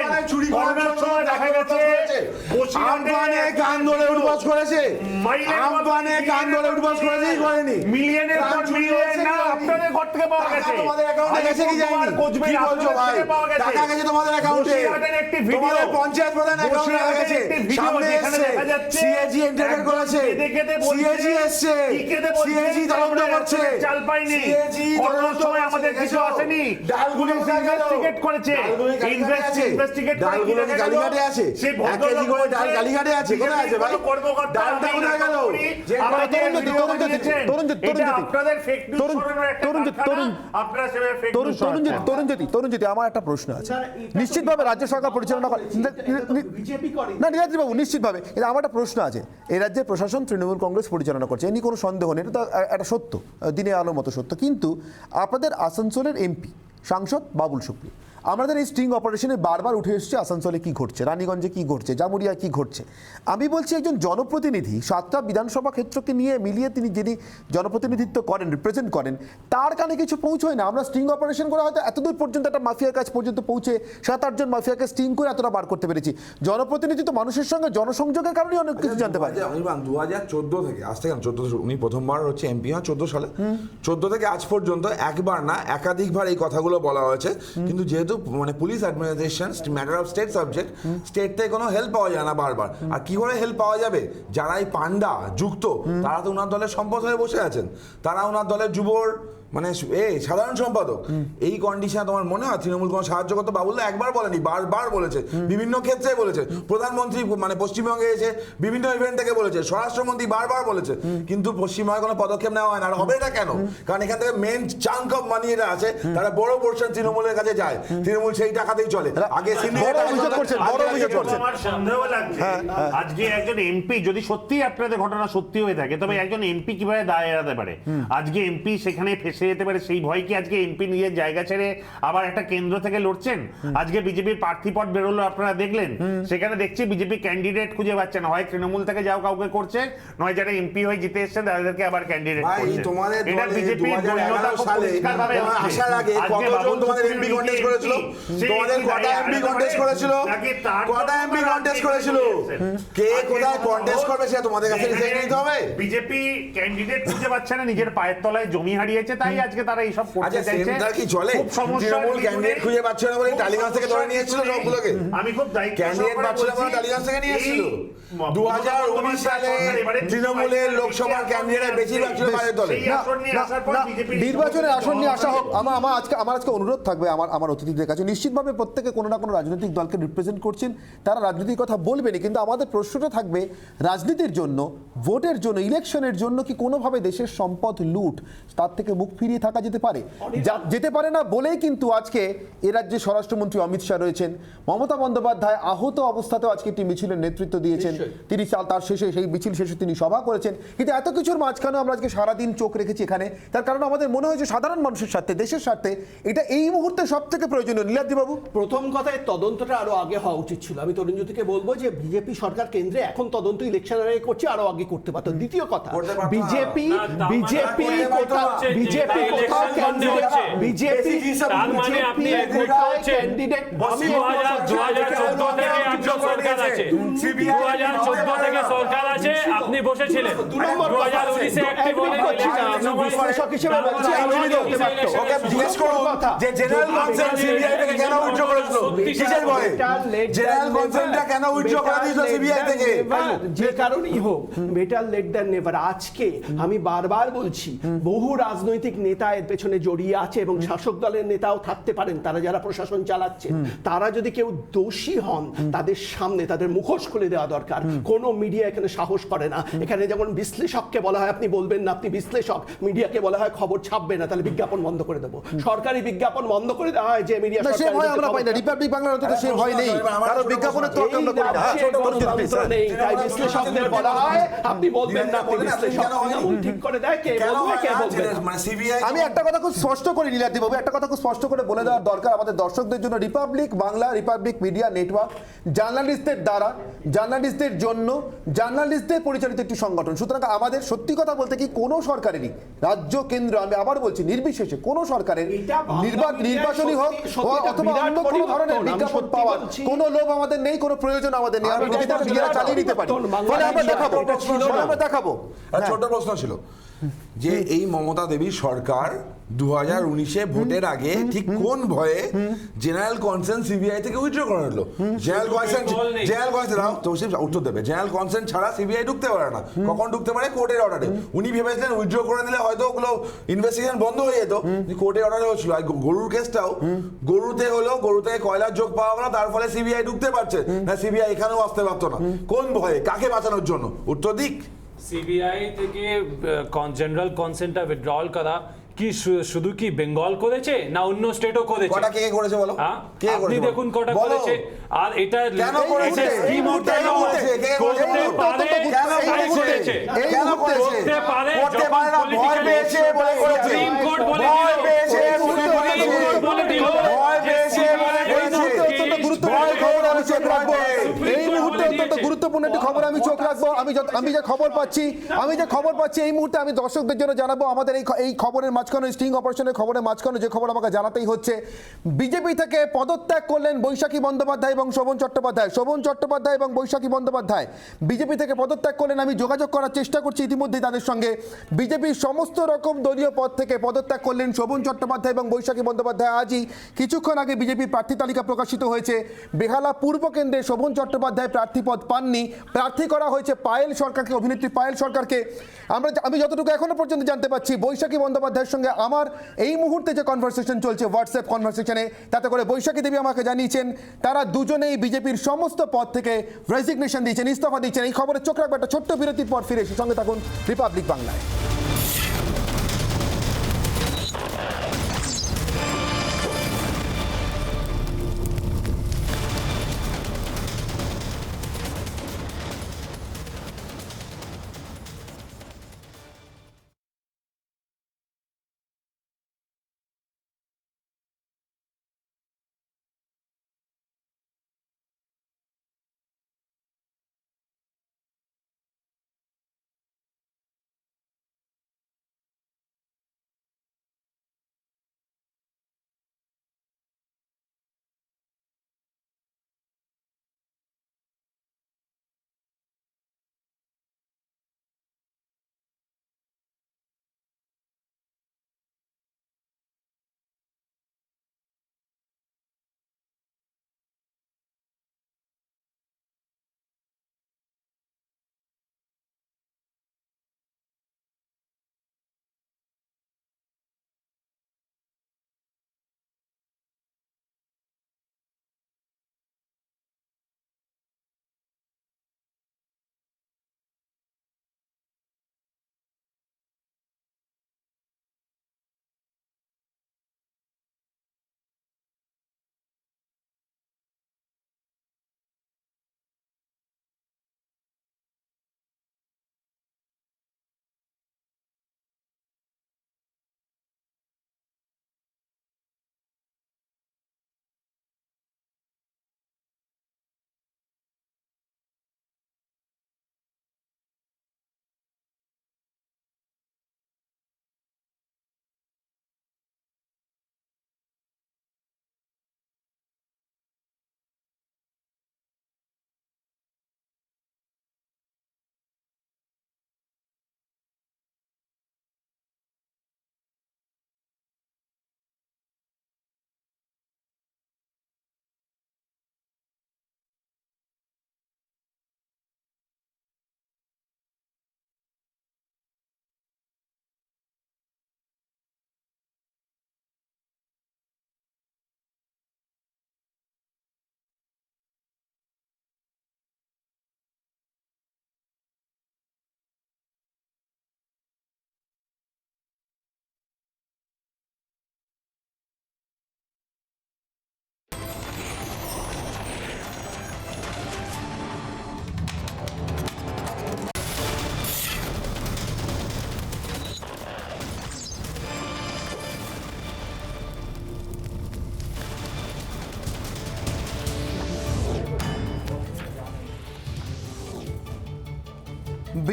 করোনার সময় দেখা গেছে করেছে আমফানে কান ধরে উঠবাস করেছে আমফানে কান ধরে উঠবাস করেছে কি করেনি মিলিয়নের পর মিলিয়ন না আপনাদের ঘর থেকে পাওয়া গেছে তোমাদের অ্যাকাউন্টে গেছে কি যায়নি কি বলছো ভাই টাকা গেছে তোমাদের অ্যাকাউন্টে একটি ভিডিও তোমাদের পঞ্চায়েত প্রধান অ্যাকাউন্টে গেছে সামনে এসেছে সিএজি এন্টারটেইন করেছে সিএজি এসেছে সিএজি তদন্ত করছে চাল পাইনি করোনার সময় আমাদের কিছু আসেনি ডালগুলো ইনভেস্টিগেট করেছে ইনভেস্টিগেট করে ডালগুলো কি গালিঘাটে আছে এক কেজি করে ডাল গালিঘাটে আছে কোথায় আছে ভাই ডালটা কোথায় গেল আপনাদের ফেক তরুণজ্যোতি আমার একটা প্রশ্ন আছে নিশ্চিতভাবে রাজ্য সরকার পরিচালনা করে না নীলাদ্রি বাবু নিশ্চিতভাবে কিন্তু আমার একটা প্রশ্ন আছে এই রাজ্যের প্রশাসন তৃণমূল কংগ্রেস পরিচালনা করছে এ নিয়ে কোনো সন্দেহ নেই এটা তো একটা সত্য দিনে আলোর মতো সত্য কিন্তু আপনাদের আসানসোলের এমপি সাংসদ বাবুল সুপ্রিয় আমাদের এই স্টিং অপারেশনে বারবার উঠে এসেছে আসানসোলে কি ঘটছে রানীগঞ্জে কি ঘটছে জামুরিয়ায় কি ঘটছে আমি বলছি একজন জনপ্রতিনিধি 7টা বিধানসভা ক্ষেত্রকে নিয়ে মিলিয়ে তিনি যিনি জনপ্রতিনিধিত্ব করেন রিপ্রেজেন্ট করেন তার কানে কিছু পৌঁছয় না আমরা স্টিং অপারেশন করে হয়তো এতদূর পর্যন্ত একটা মাফিয়ার কাছ পর্যন্ত পৌঁছে 7-8 জন মাফিয়াকে স্টিং করে এতটা বার করতে পেরেছি জনপ্রতিনিধি তো মানুষের সঙ্গে জনসংযোগের কারণে অনেক কিছু জানতে পারে 2014 থেকে আজ থেকে 14 উনি প্রথমবার হচ্ছে এমপি হন 14 সালে 14 থেকে আজ পর্যন্ত একবার না একাধিকবার এই কথাগুলো বলা হয়েছে কিন্তু যেহেতু মানে police administration matter of state subject state থেকে কোনো হেল্প পাওয়া যায় না বারবার আর কি করে হেল্প পাওয়া যাবে যারা এই পান্ডা যুক্ত তারা তো ওনার দলের সম্পদ হয়ে বসে আছেন তারা ওনার দলের যুবর মানে সাধারণ সম্পাদক এই কন্ডিশনে তোমার মনে হয় তৃণমূল কোনো সাহায্য করতে বাবুল্লা একবার বলেনি বারবার বলেছে বিভিন্ন ক্ষেত্রে বলেছে প্রধানমন্ত্রী মানে পশ্চিমবঙ্গে এসে বিভিন্ন ইভেন্ট থেকে বলেছে স্বরাষ্ট্রমন্ত্রী বারবার বলেছে কিন্তু পশ্চিমবঙ্গে কোনো পদক্ষেপ নেওয়া হয় না আর হবে এটা কেন কারণ এখান থেকে মেন চাঙ্ক অফ মানি এটা আছে তারা বড় পোর্শন তৃণমূলের কাছে যায় তৃণমূল সেই টাকাতেই চলে আগে আমার সন্দেহ লাগছে আজকে একজন এমপি যদি সত্যি আপনাদের ঘটনা সত্যি হয়ে থাকে তবে একজন এমপি কিভাবে দায় এড়াতে পারে আজকে এমপি সেখানে ফেসে যেতে পারে সেই ভয় কি আজকে এমপি নিজের জায়গা ছেড়ে আবার একটা কেন্দ্র থেকে লড়ছেন আজকে বিজেপির প্রার্থী পদ বেরোলো আপনারা দেখলেন সেখানে দেখছি বিজেপি ক্যান্ডিডেট খুঁজে পাচ্ছে না হয় তৃণমূল থেকে যাও কাউকে করছে নয় যারা এমপি হয়ে জিতে এসেছেন তাদেরকে আবার ক্যান্ডিডেট করছে এটা বিজেপির দলীয়তা খুব পরিষ্কারভাবে আসার আগে কতজন তোমাদের এমপি কন্টেস্ট করেছিল তোমাদের কটা এমপি কন্টেস্ট করেছিল কটা এমপি কন্টেস্ট করেছিল কে কোথায় কন্টেস্ট করবে সেটা তোমাদের কাছে ডিসাইড নিতে হবে বিজেপি ক্যান্ডিডেট খুঁজে পাচ্ছে না নিজের পায়ের তলায় জমি হারিয়েছে তাই আজকে তারা এইসব করতে চাইছে কি চলে তৃণমূল ক্যান্ডিডেট খুঁজে পাচ্ছে না বলে টালিগঞ্জ থেকে ধরে নিয়ে এসেছিল সবগুলোকে আমি খুব দায়িত্ব ক্যান্ডিডেট পাচ্ছিল না টালিগঞ্জ থেকে নিয়ে এসেছিল 2019 সালে তৃণমূলের লোকসভার ক্যান্ডিডেট বেশিরভাগ ছিল বাইরের দলে নির্বাচনের আসন নিয়ে আসা হোক আমার আজকে অনুরোধ থাকবে আমার অতিথিদের কাছে নিশ্চিতভাবে প্রত্যেকে কোনো না কোনো রাজনৈতিক দলকে রিপ্রেজেন্ট করছেন তারা রাজনীতির কথা বলবেনই কিন্তু আমাদের প্রশ্নটা থাকবে রাজনীতির জন্য ভোটের জন্য ইলেকশনের জন্য কি কোনোভাবে দেশের সম্পদ লুট তার থেকে মুখ ফিরিয়ে থাকা যেতে পারে যেতে পারে না বলেই কিন্তু আজকে এ রাজ্যে স্বরাষ্ট্রমন্ত্রী অমিত শাহ রয়েছেন মমতা বন্দ্যোপাধ্যায় আহত অবস্থাতেও আজকে একটি মিছিলের নেতৃত্ব দিয়েছেন তিনি তার শেষে সেই মিছিল শেষে তিনি সভা করেছেন কিন্তু এত কিছুর মাঝখানেও আমরা আজকে সারাদিন চোখ রেখেছি এখানে তার কারণ আমাদের মনে হয় যে সাধারণ মানুষের স্বার্থে দেশের স্বার্থে এটা এই মুহূর্তে সব থেকে প্রয়োজনীয় নীলাদ্রি বাবু প্রথম কথায় তদন্তটা আরো আগে হওয়া উচিত ছিল আমি তরুণজ্যোতিকে বলবো যে বিজেপি সরকার কেন্দ্রে এখন তদন্ত ইলেকশন আগে করছে আরো আগে করতে পারতো দ্বিতীয় কথা বিজেপি ক্যান্ডিডেট আমি 2014 থেকে একজন সরকার আছে 2014 থেকে সরকার আছে আপনি বসেছিলেন 2019 এ একটি বিশ্লেষক হিসেবে বলছি ওকে জিজ্ঞেস করুন যে জেনারেল কনসেন্ট সিবিআই থেকে কেন উইথড্র করেছিল কিসের ভয়ে জেনারেল কনসেন্টটা কেন উইথড্র করে দিয়েছিল সিবিআই থেকে যে কারণেই হোক বেটার লেট দ্যান নেভার আজকে আমি বারবার বলছি বহু রাজনৈতিক নেতা এর পেছনে জড়িয়ে আছে এবং শাসক দলের নেতাও থাকতে পারেন তারা যারা প্রশাসন চালাচ্ছে তারা যদি কেউ দোষী হন তাদের সামনে তাদের মুখোশ খুলে দেওয়া দরকার কোনো মিডিয়া এখানে সাহস করে না এখানে যেমন বিশ্লেষককে বলা হয় আপনি বলবেন না আপনি বিশ্লেষক মিডিয়াকে বলা হয় খবর ছাপবে না তাহলে বিজ্ঞাপন বন্ধ করে দেবো সরকারি বিজ্ঞাপন বন্ধ করে দেওয়া হয় যে মিডিয়া সে ভয় আমরা পাই না রিপাবলিক বাংলার অন্তত সে ভয় নেই কারণ বিজ্ঞাপনের তো আমরা নেই তাই বিশ্লেষকদের বলা হয় আপনি বলবেন না আপনি বিশ্লেষক ঠিক করে দেয় কে বলবে কে বলবে মানে সিবিআই আমি একটা কথা খুব স্পষ্ট করে নীলাদ্রি বাবু একটা কথা খুব স্পষ্ট করে বলে দেওয়ার দরকার আমাদের দর্শকদের জন্য Republic Bangla Republic media network যারা জার্নালিস্টদের দ্বারা, জার্নালিস্টদের জন্য, জার্নালিস্টদের পরিচালিত একটি সংগঠন। সুতরাং আমাদের সত্যি কথা বলতে কি কোনো সরকারেরই, রাজ্য কেন্দ্র, আমি আবার বলছি নির্বিশেষে কোনো সরকারের নির্বাচনী হোক অথবা অন্য কোনো ধরনের বিজ্ঞাপন পাওয়ার কোনো লোভ আমাদের নেই, কোনো প্রয়োজন আমাদের নেই। আমরা নিজেরা চালিয়ে নিতে পারি। ফলে আমরা দেখাবো। ছোট প্রশ্ন ছিল যে এই মমতা দেবীর সরকার 2019-এ ভোটের আগে ঠিক কোন ভয়ে জেনারেল কনসেন্ট সিবিআই থেকে উইথড্র করে নিল? জেনারেল কনসেন্ট উত্তর দেবে। জেনারেল কনসেন্ট ছাড়া সিবিআই ঢুকতে পারে না। কখন ঢুকতে পারে? কোর্টের অর্ডারে। উনি ভেবেছিলেন উইথড্র করে নিলে হয়তো ওগুলো ইনভেস্টিগেশন বন্ধ হয়ে যেত, কোর্টের অর্ডারে হচ্ছিল। আর গরুর কেসটাও গরুতে হলো, গরুতে কয়লার যোগ পাওয়া গেল, তার ফলে সিবিআই ঢুকতে পারছে না। সিবিআই এখানেও আসতে পারতো না। কোন ভয়ে? কাকে বাঁচানোর জন্য? উত্তর দিক। সিবিআই থেকে জেনারেল কনসেন্টটা উইথড্রল করা কি শুধু কি বেঙ্গল করেছে না অন্য স্টেটও করেছে? কটা কে করেছে বলো? কে আপনি দেখুন কটা করেছে। আর এটা কেন করেছে? কি মুহূর্তে করতে পারে, কেন করেছে? করতে পারে, করতে পারে না, ভয় পেয়েছে বলে করেছে। সুপ্রিম কোর্ট বলে দিল, ভয় পেয়েছে বলে দিল, ভয় পেয়েছে বলে করেছে। এই মুহূর্তে অত্যন্ত গুরুত্বপূর্ণ একটি খবর আমি চোখ রাখবো। আমি যে খবর পাচ্ছি এই মুহূর্তে আমি দর্শকদের জন্য জানাবো। আমাদের এই খবরের মাঝখানে, স্টিং অপারেশনের খবরের মাঝখানে যে খবর আমাকে জানাতেই হচ্ছে, বিজেপি থেকে পদত্যাগ করলেন বৈশাখী বন্দ্যোপাধ্যায় এবং শোভন চট্টোপাধ্যায়। শোভন চট্টোপাধ্যায় এবং বৈশাখী বন্দ্যোপাধ্যায় বিজেপি থেকে পদত্যাগ করলেন। আমি যোগাযোগ করার চেষ্টা করছি ইতিমধ্যেই তাদের সঙ্গে। বিজেপির সমস্ত রকম দলীয় পদ থেকে পদত্যাগ করলেন শোভন চট্টোপাধ্যায় এবং বৈশাখী বন্দ্যোপাধ্যায়। আজই কিছুক্ষণ আগে বিজেপির প্রার্থী তালিকা প্রকাশিত হয়েছে। বেহালা পূর্ব কেন্দ্রে শোভন চট্টোপাধ্যায় প্রার্থীপদ পাননি, প্রার্থী করা হয়েছে পায়েল সরকারকে, অভিনেত্রী পায়েল সরকারকে। আমি যতটুকু এখনো পর্যন্ত জানতে পারছি, বৈশাখী বন্দ্যোপাধ্যায়ের সঙ্গে আমার এই মুহূর্তে যে কনভারসেশন চলছে হোয়াটসঅ্যাপ কনভারসেশনে, তাতে করে বৈশাখী দেবী আমাকে জানিয়েছেন তারা দুজনেই বিজেপির সমস্ত পদ থেকে রেজিগনেশন দিয়েছেন, ইস্তফা দিয়েছেন। এই খবরে চোখ রাখবো। একটা ছোট্ট বিরতির পর ফিরে এসে সঙ্গে থাকুন রিপাবলিক বাংলায়।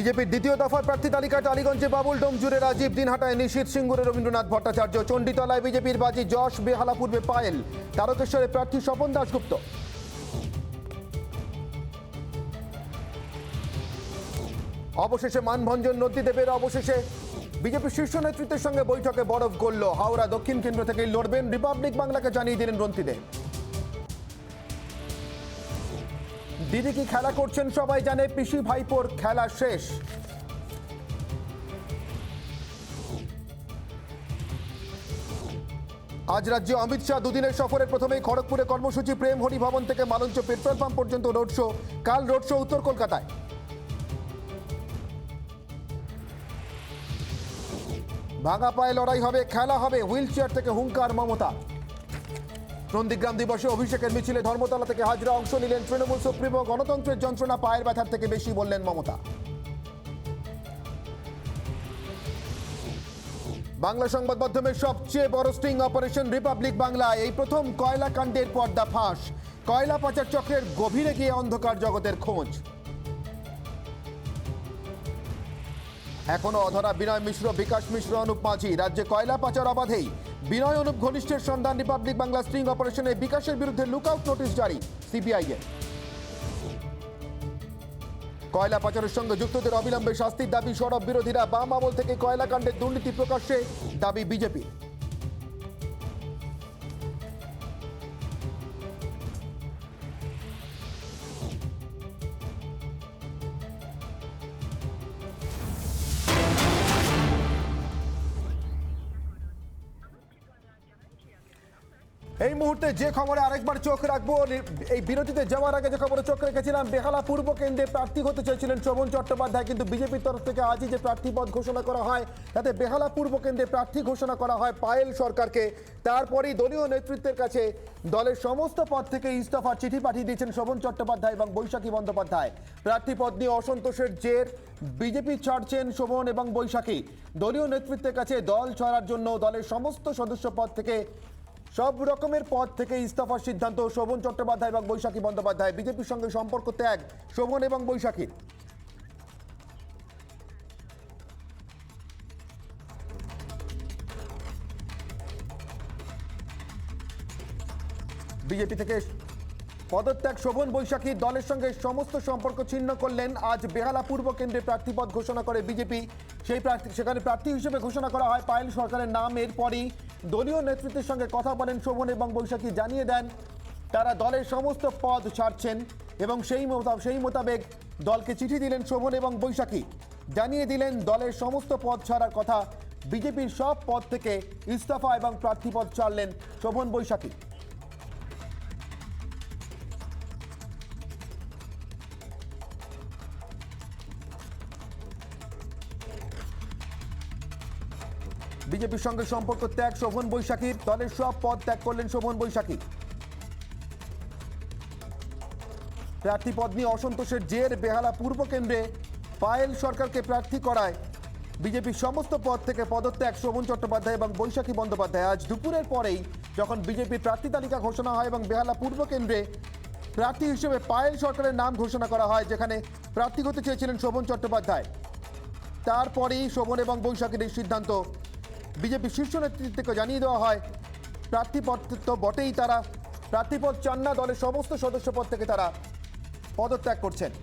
বিজেপির দ্বিতীয় দফার প্রার্থী তালিকা টালিগঞ্জে বাবুল ডোম জুড়ে রাজীব, দিনহাটায় নিশীথ, সিঙ্গুরে রবীন্দ্রনাথ ভট্টাচার্য, চণ্ডীতলায় বিজেপির বাজি যশ, বেহালা পূর্বে পায়েল, তারকেশ্বরে প্রার্থী স্বপন দাশগুপ্ত। অবশেষে মানভঞ্জন নন্দীদেবের অবশেষে বিজেপির শীর্ষ নেতৃত্বের সঙ্গে বৈঠকে বরফ গলল। হাওড়া দক্ষিণ কেন্দ্র থেকেই লড়বেন, রিপাবলিক বাংলাকে জানিয়ে দিলেন রন্তিদেব। দিদি কি খেলা করছেন সবাই জানে, পিসি ভাইপোর খেলা শেষ। আজ রাজ্যে অমিত শাহ দুদিনের সফরের প্রথমেই খড়গপুরে কর্মসূচি, প্রেম হরি ভবন থেকে মালঞ্চ পেট্রোল পাম্প পর্যন্ত রোড শো। কাল রোড শো উত্তর কলকাতায়। ভাঙা পায়ে লড়াই হবে, খেলা হবে, হুইল চেয়ার থেকে হুঙ্কার মমতা। নন্দীগ্রাম দিবসে অভিষেকের মিছিলে ধর্মতলা থেকে হাজরা অংশ নিলেন তৃণমূল সুপ্রিমো। গণতন্ত্রের যন্ত্রণা পায়ের ব্যথার থেকে বেশি বললেন মমতা। বাংলা সংবাদ মাধ্যমের সবচেয়ে বড় স্টিং অপারেশন রিপাবলিক বাংলায়। এই প্রথম কয়লা কাণ্ডের পর্দা ফাঁস। কয়লা পাচার চক্রের গভীরে গিয়ে অন্ধকার জগতের খোঁজ। এখনো অধরা বিনয় মিশ্র, বিকাশ মিশ্র, অনুপ মাঝি। রাজ্যে কয়লা পাচার অবাধেই বিনয় অনুপ ঘনিষ্ঠের সন্ধান। রিপাবলিক বাংলা স্ট্রিং অপারেশনে বিকাশের বিরুদ্ধে লুকআউট নোটিশ জারি সিবিআই এর। কয়লা পাচারের সঙ্গে যুক্তদের অবিলম্বে শাস্তির দাবি সরব বিরোধীরা। বাম আমল থেকে কয়লা কাণ্ডের দুর্নীতি প্রকাশ্যে দাবি বিজেপি। এই মুহূর্তে যে খবরে আরেকবার চোখ রাখবো, এই বিরতিতে যাওয়ার আগে যে খবরে চোখ রেখেছিলাম, বেহালা পূর্ব কেন্দ্রে প্রার্থী হতে চেয়েছিলেন শোভন চট্টোপাধ্যায়, কিন্তু বিজেপির তরফ থেকে আজই যে প্রার্থী পদ ঘোষণা করা হয় তাতে বেহালা পূর্ব কেন্দ্রে প্রার্থী ঘোষণা করা হয় পায়েল সরকারকে। তারপরেই দলীয় নেতৃত্বের কাছে দলের সমস্ত পদ থেকে ইস্তফার চিঠি পাঠিয়ে দিয়েছেন শোভন চট্টোপাধ্যায় এবং বৈশাখী বন্দ্যোপাধ্যায়। প্রার্থী পদ নিয়ে অসন্তোষের জের বিজেপি ছাড়ছেন শোভন এবং বৈশাখী। দলীয় নেতৃত্বের কাছে দল ছাড়ার জন্য দলের সমস্ত সদস্য পদ থেকে, সব রকমের পদ থেকে ইস্তফার সিদ্ধান্ত শোভন চট্টোপাধ্যায় এবং বৈশাখী বন্দ্যোপাধ্যায়। বিজেপির সঙ্গে সম্পর্ক ত্যাগ শোভন এবং বৈশাখীর। বিজেপি থেকে পদত্যাগ শোভন বৈশাখীর। দলের সঙ্গে সমস্ত সম্পর্ক ছিন্ন করলেন। আজ বেহালা পূর্ব কেন্দ্রে প্রার্থীপদ ঘোষণা করে বিজেপি। সেখানে প্রার্থী হিসেবে ঘোষণা করা হয় পায়েল সরকারের নাম। এরপরই দলীয় নেতৃত্বের সঙ্গে কথা বলেন শোভন এবং বৈশাখী, জানিয়ে দেন তারা দলের সমস্ত পদ ছাড়ছেন এবং সেই মোতাবেক দলকে চিঠি দিলেন শোভন এবং বৈশাখী। জানিয়ে দিলেন দলের সমস্ত পদ ছাড়ার কথা। বিজেপির সব পদ থেকে ইস্তফা এবং প্রার্থীপদ ছাড়লেন শোভন বৈশাখী। বিজেপির সঙ্গে সম্পর্ক ত্যাগ শোভন বৈশাখীর। দলের সব পদ ত্যাগ করলেন শোভন বৈশাখী। প্রার্থী পদ নিয়ে অসন্তোষের জের বেহালা পূর্ব কেন্দ্রে পায়েল সরকারকে প্রার্থী করায় বিজেপির সমস্ত পদ থেকে পদত্যাগ শোভন চট্টোপাধ্যায় এবং বৈশাখী বন্দ্যোপাধ্যায়। আজ দুপুরের পরেই যখন বিজেপির প্রার্থী তালিকা ঘোষণা হয় এবং বেহালা পূর্ব কেন্দ্রে প্রার্থী হিসেবে পায়েল সরকারের নাম ঘোষণা করা হয়, যেখানে প্রার্থী হতে চেয়েছিলেন শোভন চট্টোপাধ্যায়, তারপরেই শোভন এবং বৈশাখীর এই সিদ্ধান্ত বিজেপি শীর্ষ নেতৃত্বকে জানিয়ে দেওয়া হয়। প্রার্থীপদ তো বটেই, তারা প্রার্থীপদ চান না, দলের সমস্ত সদস্য পদ থেকে তারা পদত্যাগ করছেন।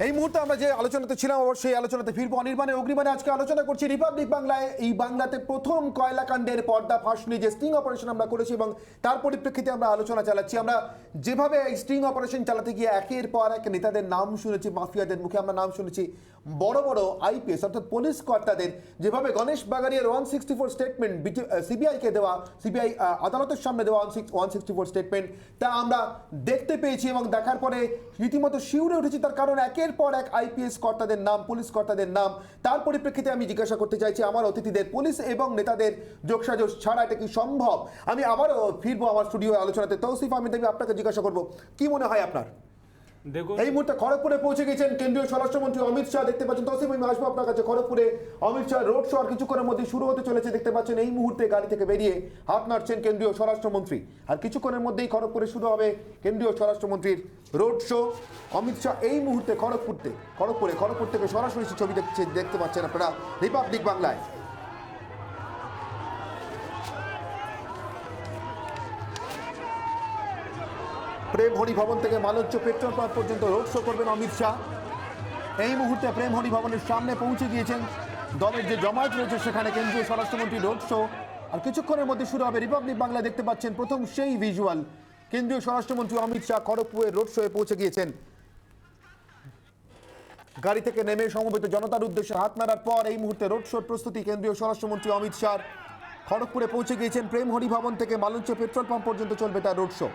এই মুহূর্তে আমরা যে আলোচনাতে ছিলাম আবার সেই আলোচনাতে ফিরবো। অনির্বাণে অগ্নিবাণে আজকে আলোচনা করছি রিপাবলিক বাংলায় এই বাংলাতে প্রথম কয়লা কাণ্ডের পর্দা ফাঁস নিয়ে যে স্টিং অপারেশন আমরা করেছি এবং তার পরিপ্রেক্ষিতে আমরা আলোচনা চালাচ্ছি। আমরা যেভাবে এই স্টিং অপারেশন চালাতে গিয়ে একের পর এক নেতাদের নাম শুনেছি, মাফিয়াদের মুখে আমরা নাম শুনেছি, বড় বড় আইপিএস অর্থাৎ পুলিশ কর্তাদের যেভাবে গণেশ বাগারিয়ার 164 স্টেটমেন্ট সিবিআইকে দেওয়া, সিবিআই আদালতের সামনে দেওয়া 164 স্টেটমেন্ট, তা আমরা দেখতে পেয়েছি এবং দেখার পরে রীতিমতো শিউরে উঠেছি। তার কারণ একের পর এক আইপিএস কর্তাদের নাম, পুলিশ কর্তাদের নাম। তার পরিপ্রেক্ষিতে আমি জিজ্ঞাসা করতে চাইছি আমার অতিথিদের, পুলিশ এবং নেতাদের যোগসাজশ ছাড়া এটা কি সম্ভব? আমি আবারও ফিরবো আমার স্টুডিও আলোচনাতে। তৌসিফ আহমেদ, আমি আপনাকে জিজ্ঞাসা করবো, কি মনে হয় আপনার দেখুন এই মুহূর্তে খড়গপুরে পৌঁছে গেছেন কেন্দ্রীয় স্বরাষ্ট্রমন্ত্রী অমিত শাহ। দেখতে পাচ্ছেন তসিম, আমি আসবো আপনার কাছে। খড়গপুরে অমিত শাহ রোড শো আর কিছুক্ষণের মধ্যে শুরু হতে চলেছে। দেখতে পাচ্ছেন এই মুহূর্তে গাড়ি থেকে বেরিয়ে হাত নাড়ছেন কেন্দ্রীয় স্বরাষ্ট্রমন্ত্রী। আর কিছুক্ষণের মধ্যেই খড়গপুরে শুরু হবে কেন্দ্রীয় স্বরাষ্ট্রমন্ত্রীর রোড শো। অমিত শাহ এই মুহূর্তে খড়গপুর থেকে সরাসরি ছবি দেখতে পাচ্ছেন আপনারা রিপাবলিক বাংলায়। প্রেম হরি ভবন থেকে মালঞ্চ পেট্রোল পাম্প পর্যন্ত রোড শো করবেন অমিত শাহ। এই মুহূর্তে প্রেম হরি ভবনের সামনে পৌঁছে গিয়েছেন। দলের যে জমায়েত রয়েছে সেখানে কেন্দ্রীয় স্বরাষ্ট্রমন্ত্রী রোড শো আর কিছুক্ষণের মধ্যে শুরু হবে রিপাবলিক বাংলা। দেখতে পাচ্ছেন প্রথম সেই ভিজুয়াল, কেন্দ্রীয় স্বরাষ্ট্রমন্ত্রী অমিত শাহ খড়গপুরের রোড শোয়ে পৌঁছে গিয়েছেন। গাড়ি থেকে নেমে সমবেত জনতার উদ্দেশ্যে হাত নাড়ার পর এই মুহূর্তে রোড শোর প্রস্তুতি কেন্দ্রীয় স্বরাষ্ট্রমন্ত্রী অমিত শাহ। খড়গপুরে পৌঁছে গিয়েছেন। প্রেম হরি ভবন থেকে মালঞ্চ পেট্রোল পাম্প পর্যন্ত চলবে তার রোড শো।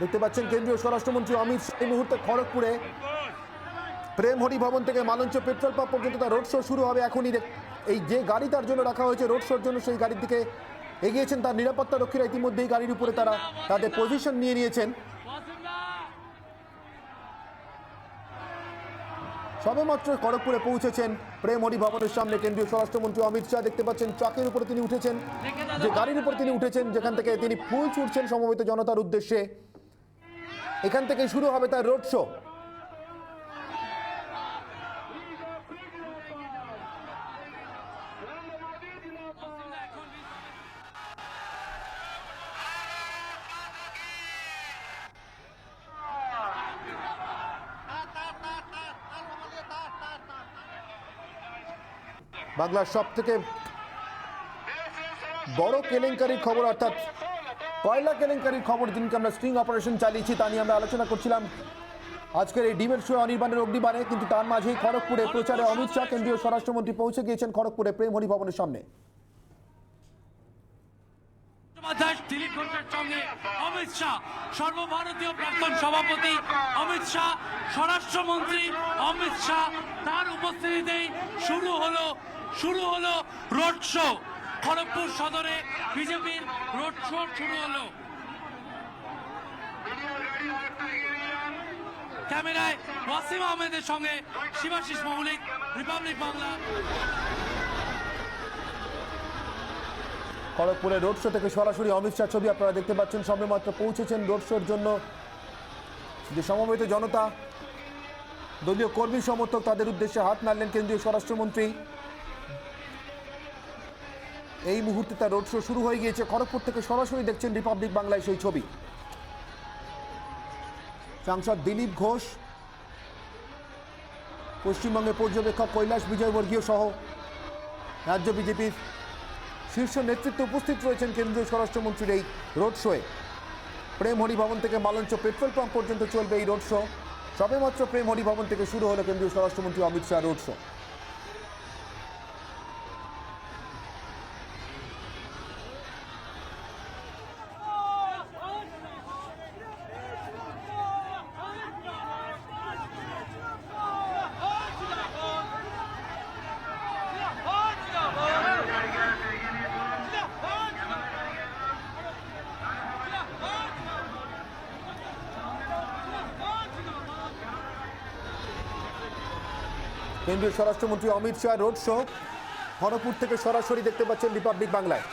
দেখতে পাচ্ছেন কেন্দ্রীয় স্বরাষ্ট্রমন্ত্রী অমিত শাহ এই মুহূর্তে খড়গপুরে প্রেম হরি ভবন থেকে মালঞ্চ পেট্রোল পাম্প পর্যন্ত তার রোড শো শুরু হবে এখনই। এই যে গাড়ি তার জন্য রাখা হয়েছে রোড শোর জন্য, সেই গাড়ির দিকে এগিয়েছেন তার নিরাপত্তা রক্ষীরা। ইতিমধ্যেই গাড়ির উপরে তারা তাদের পজিশন নিয়ে নিয়েছেন। সবেমাত্র খড়গপুরে পৌঁছেছেন প্রেম হরি ভবনের সামনে কেন্দ্রীয় স্বরাষ্ট্রমন্ত্রী অমিত শাহ। দেখতে পাচ্ছেন ট্রাকের উপরে তিনি উঠেছেন, যে গাড়ির উপর তিনি উঠেছেন, যেখান থেকে তিনি ফুল ছুটছেন সমবেত জনতার উদ্দেশ্যে। এখান থেকে শুরু হবে তার রোড শো। বাংলার সব থেকে বড় কেলেঙ্কারির খবর, অর্থাৎ কয়লা কেলেঙ্কারির খবর, দিনকে আমরা স্ট্রিং অপারেশন চালিয়েছি তা নিয়ে আমরা আলোচনা করছিলাম আজকের এই ডিবেট শো অনির্বাণের অগ্নিবাণে। কিন্তু তার মাঝেই খড়গপুরে প্রচারে অমিত শাহ কেন্দ্রীয় স্বরাষ্ট্রমন্ত্রী পৌঁছে গিয়েছেন খড়গপুরে প্রেম হরি ভবনের সামনে। দিলীপ ঘোষের সঙ্গে অমিত শাহ, সর্বভারতীয় প্রাক্তন সভাপতি অমিত শাহ, স্বরাষ্ট্রমন্ত্রী অমিত শাহ, তার উপস্থিতিতেই শুরু হলো রোড শো। খড়গপুর সদরে বিজেপির রোড শো শুরু হলো। ক্যামেরায় ওয়াসিম আহমেদের সঙ্গে শিবাশিস মৌলিক, রিপাবলিক বাংলা। খড়গপুরে রোড শো থেকে সরাসরি অমিত শাহ ছবি আপনারা দেখতে পাচ্ছেন। সবেমাত্র পৌঁছেছেন রোড শোর জন্য। যে সমবেত জনতা, দলীয় কর্মী সমর্থক, তাদের উদ্দেশ্যে হাত নাড়লেন কেন্দ্রীয় স্বরাষ্ট্রমন্ত্রী। এই মুহূর্তে তার রোড শো শুরু হয়ে গিয়েছে। খড়গপুর থেকে সরাসরি দেখছেন রিপাবলিক বাংলায় সেই ছবি। সাংসদ দিলীপ ঘোষ, পশ্চিমবঙ্গের পর্যবেক্ষক কৈলাস বিজয়বর্গীয় সহ রাজ্য বিজেপির শীর্ষ নেতৃত্বে উপস্থিত রয়েছেন কেন্দ্রীয় স্বরাষ্ট্রমন্ত্রীর এই রোড শোয়ে। প্রেম হরি ভবন থেকে মালঞ্চ পেট্রোল পাম্প পর্যন্ত চলবে এই রোড শো। সবেমাত্র প্রেম হরি ভবন থেকে শুরু হলো কেন্দ্রীয় স্বরাষ্ট্রমন্ত্রী অমিত শাহ রোড শো। কেন্দ্রীয় স্বরাষ্ট্রমন্ত্রী অমিত শাহ রোড শো খড়গপুর থেকে সরাসরি দেখতে পাচ্ছেন রিপাবলিক বাংলায়।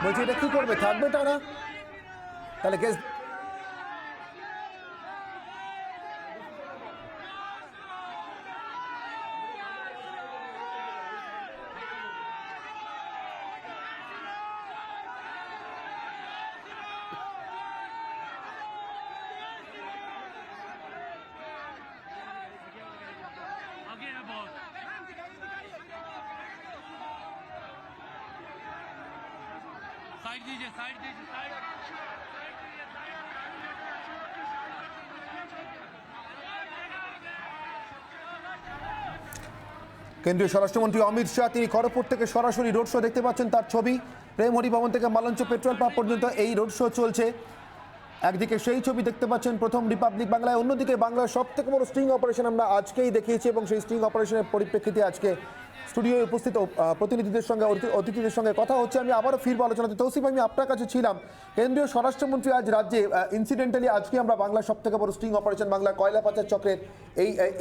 বলছি এটা কি করবে, থাকবে তারা? তাহলে কেস साइड दीजिए साइड दीजिए साइड কেন্দ্রীয় স্বরাষ্ট্রমন্ত্রী অমিত শাহ তিনি খড়গপুর থেকে সরাসরি রোড শো দেখতে পাচ্ছেন, তার ছবি প্রেমহরি ভবন থেকে মালঞ্চ পেট্রোল পাম্প পর্যন্ত এই রোড শো চলছে। একদিকে সেই ছবি দেখতে পাচ্ছেন প্রথম রিপাবলিক বাংলায়, অন্যদিকে বাংলার সব থেকে বড় স্টিং অপারেশন আমরা আজকেই দেখিয়েছি এবং সেই স্টিং অপারেশনের পরিপ্রেক্ষিতে আজকে স্টুডিওয়ে উপস্থিত প্রতিনিধিদের সঙ্গে অতিথিদের সঙ্গে কথা হচ্ছে। আমি আবারও ফিরবো আলোচনাতে। তৌসিফ, আমি আপনার কাছে ছিলাম। কেন্দ্রীয় স্বরাষ্ট্রমন্ত্রী আজ রাজ্যে ইনসিডেন্টালি আজকে আমরা বাংলার সব থেকে বড় স্টিং অপারেশন বাংলা কয়লা পাচার চক্রের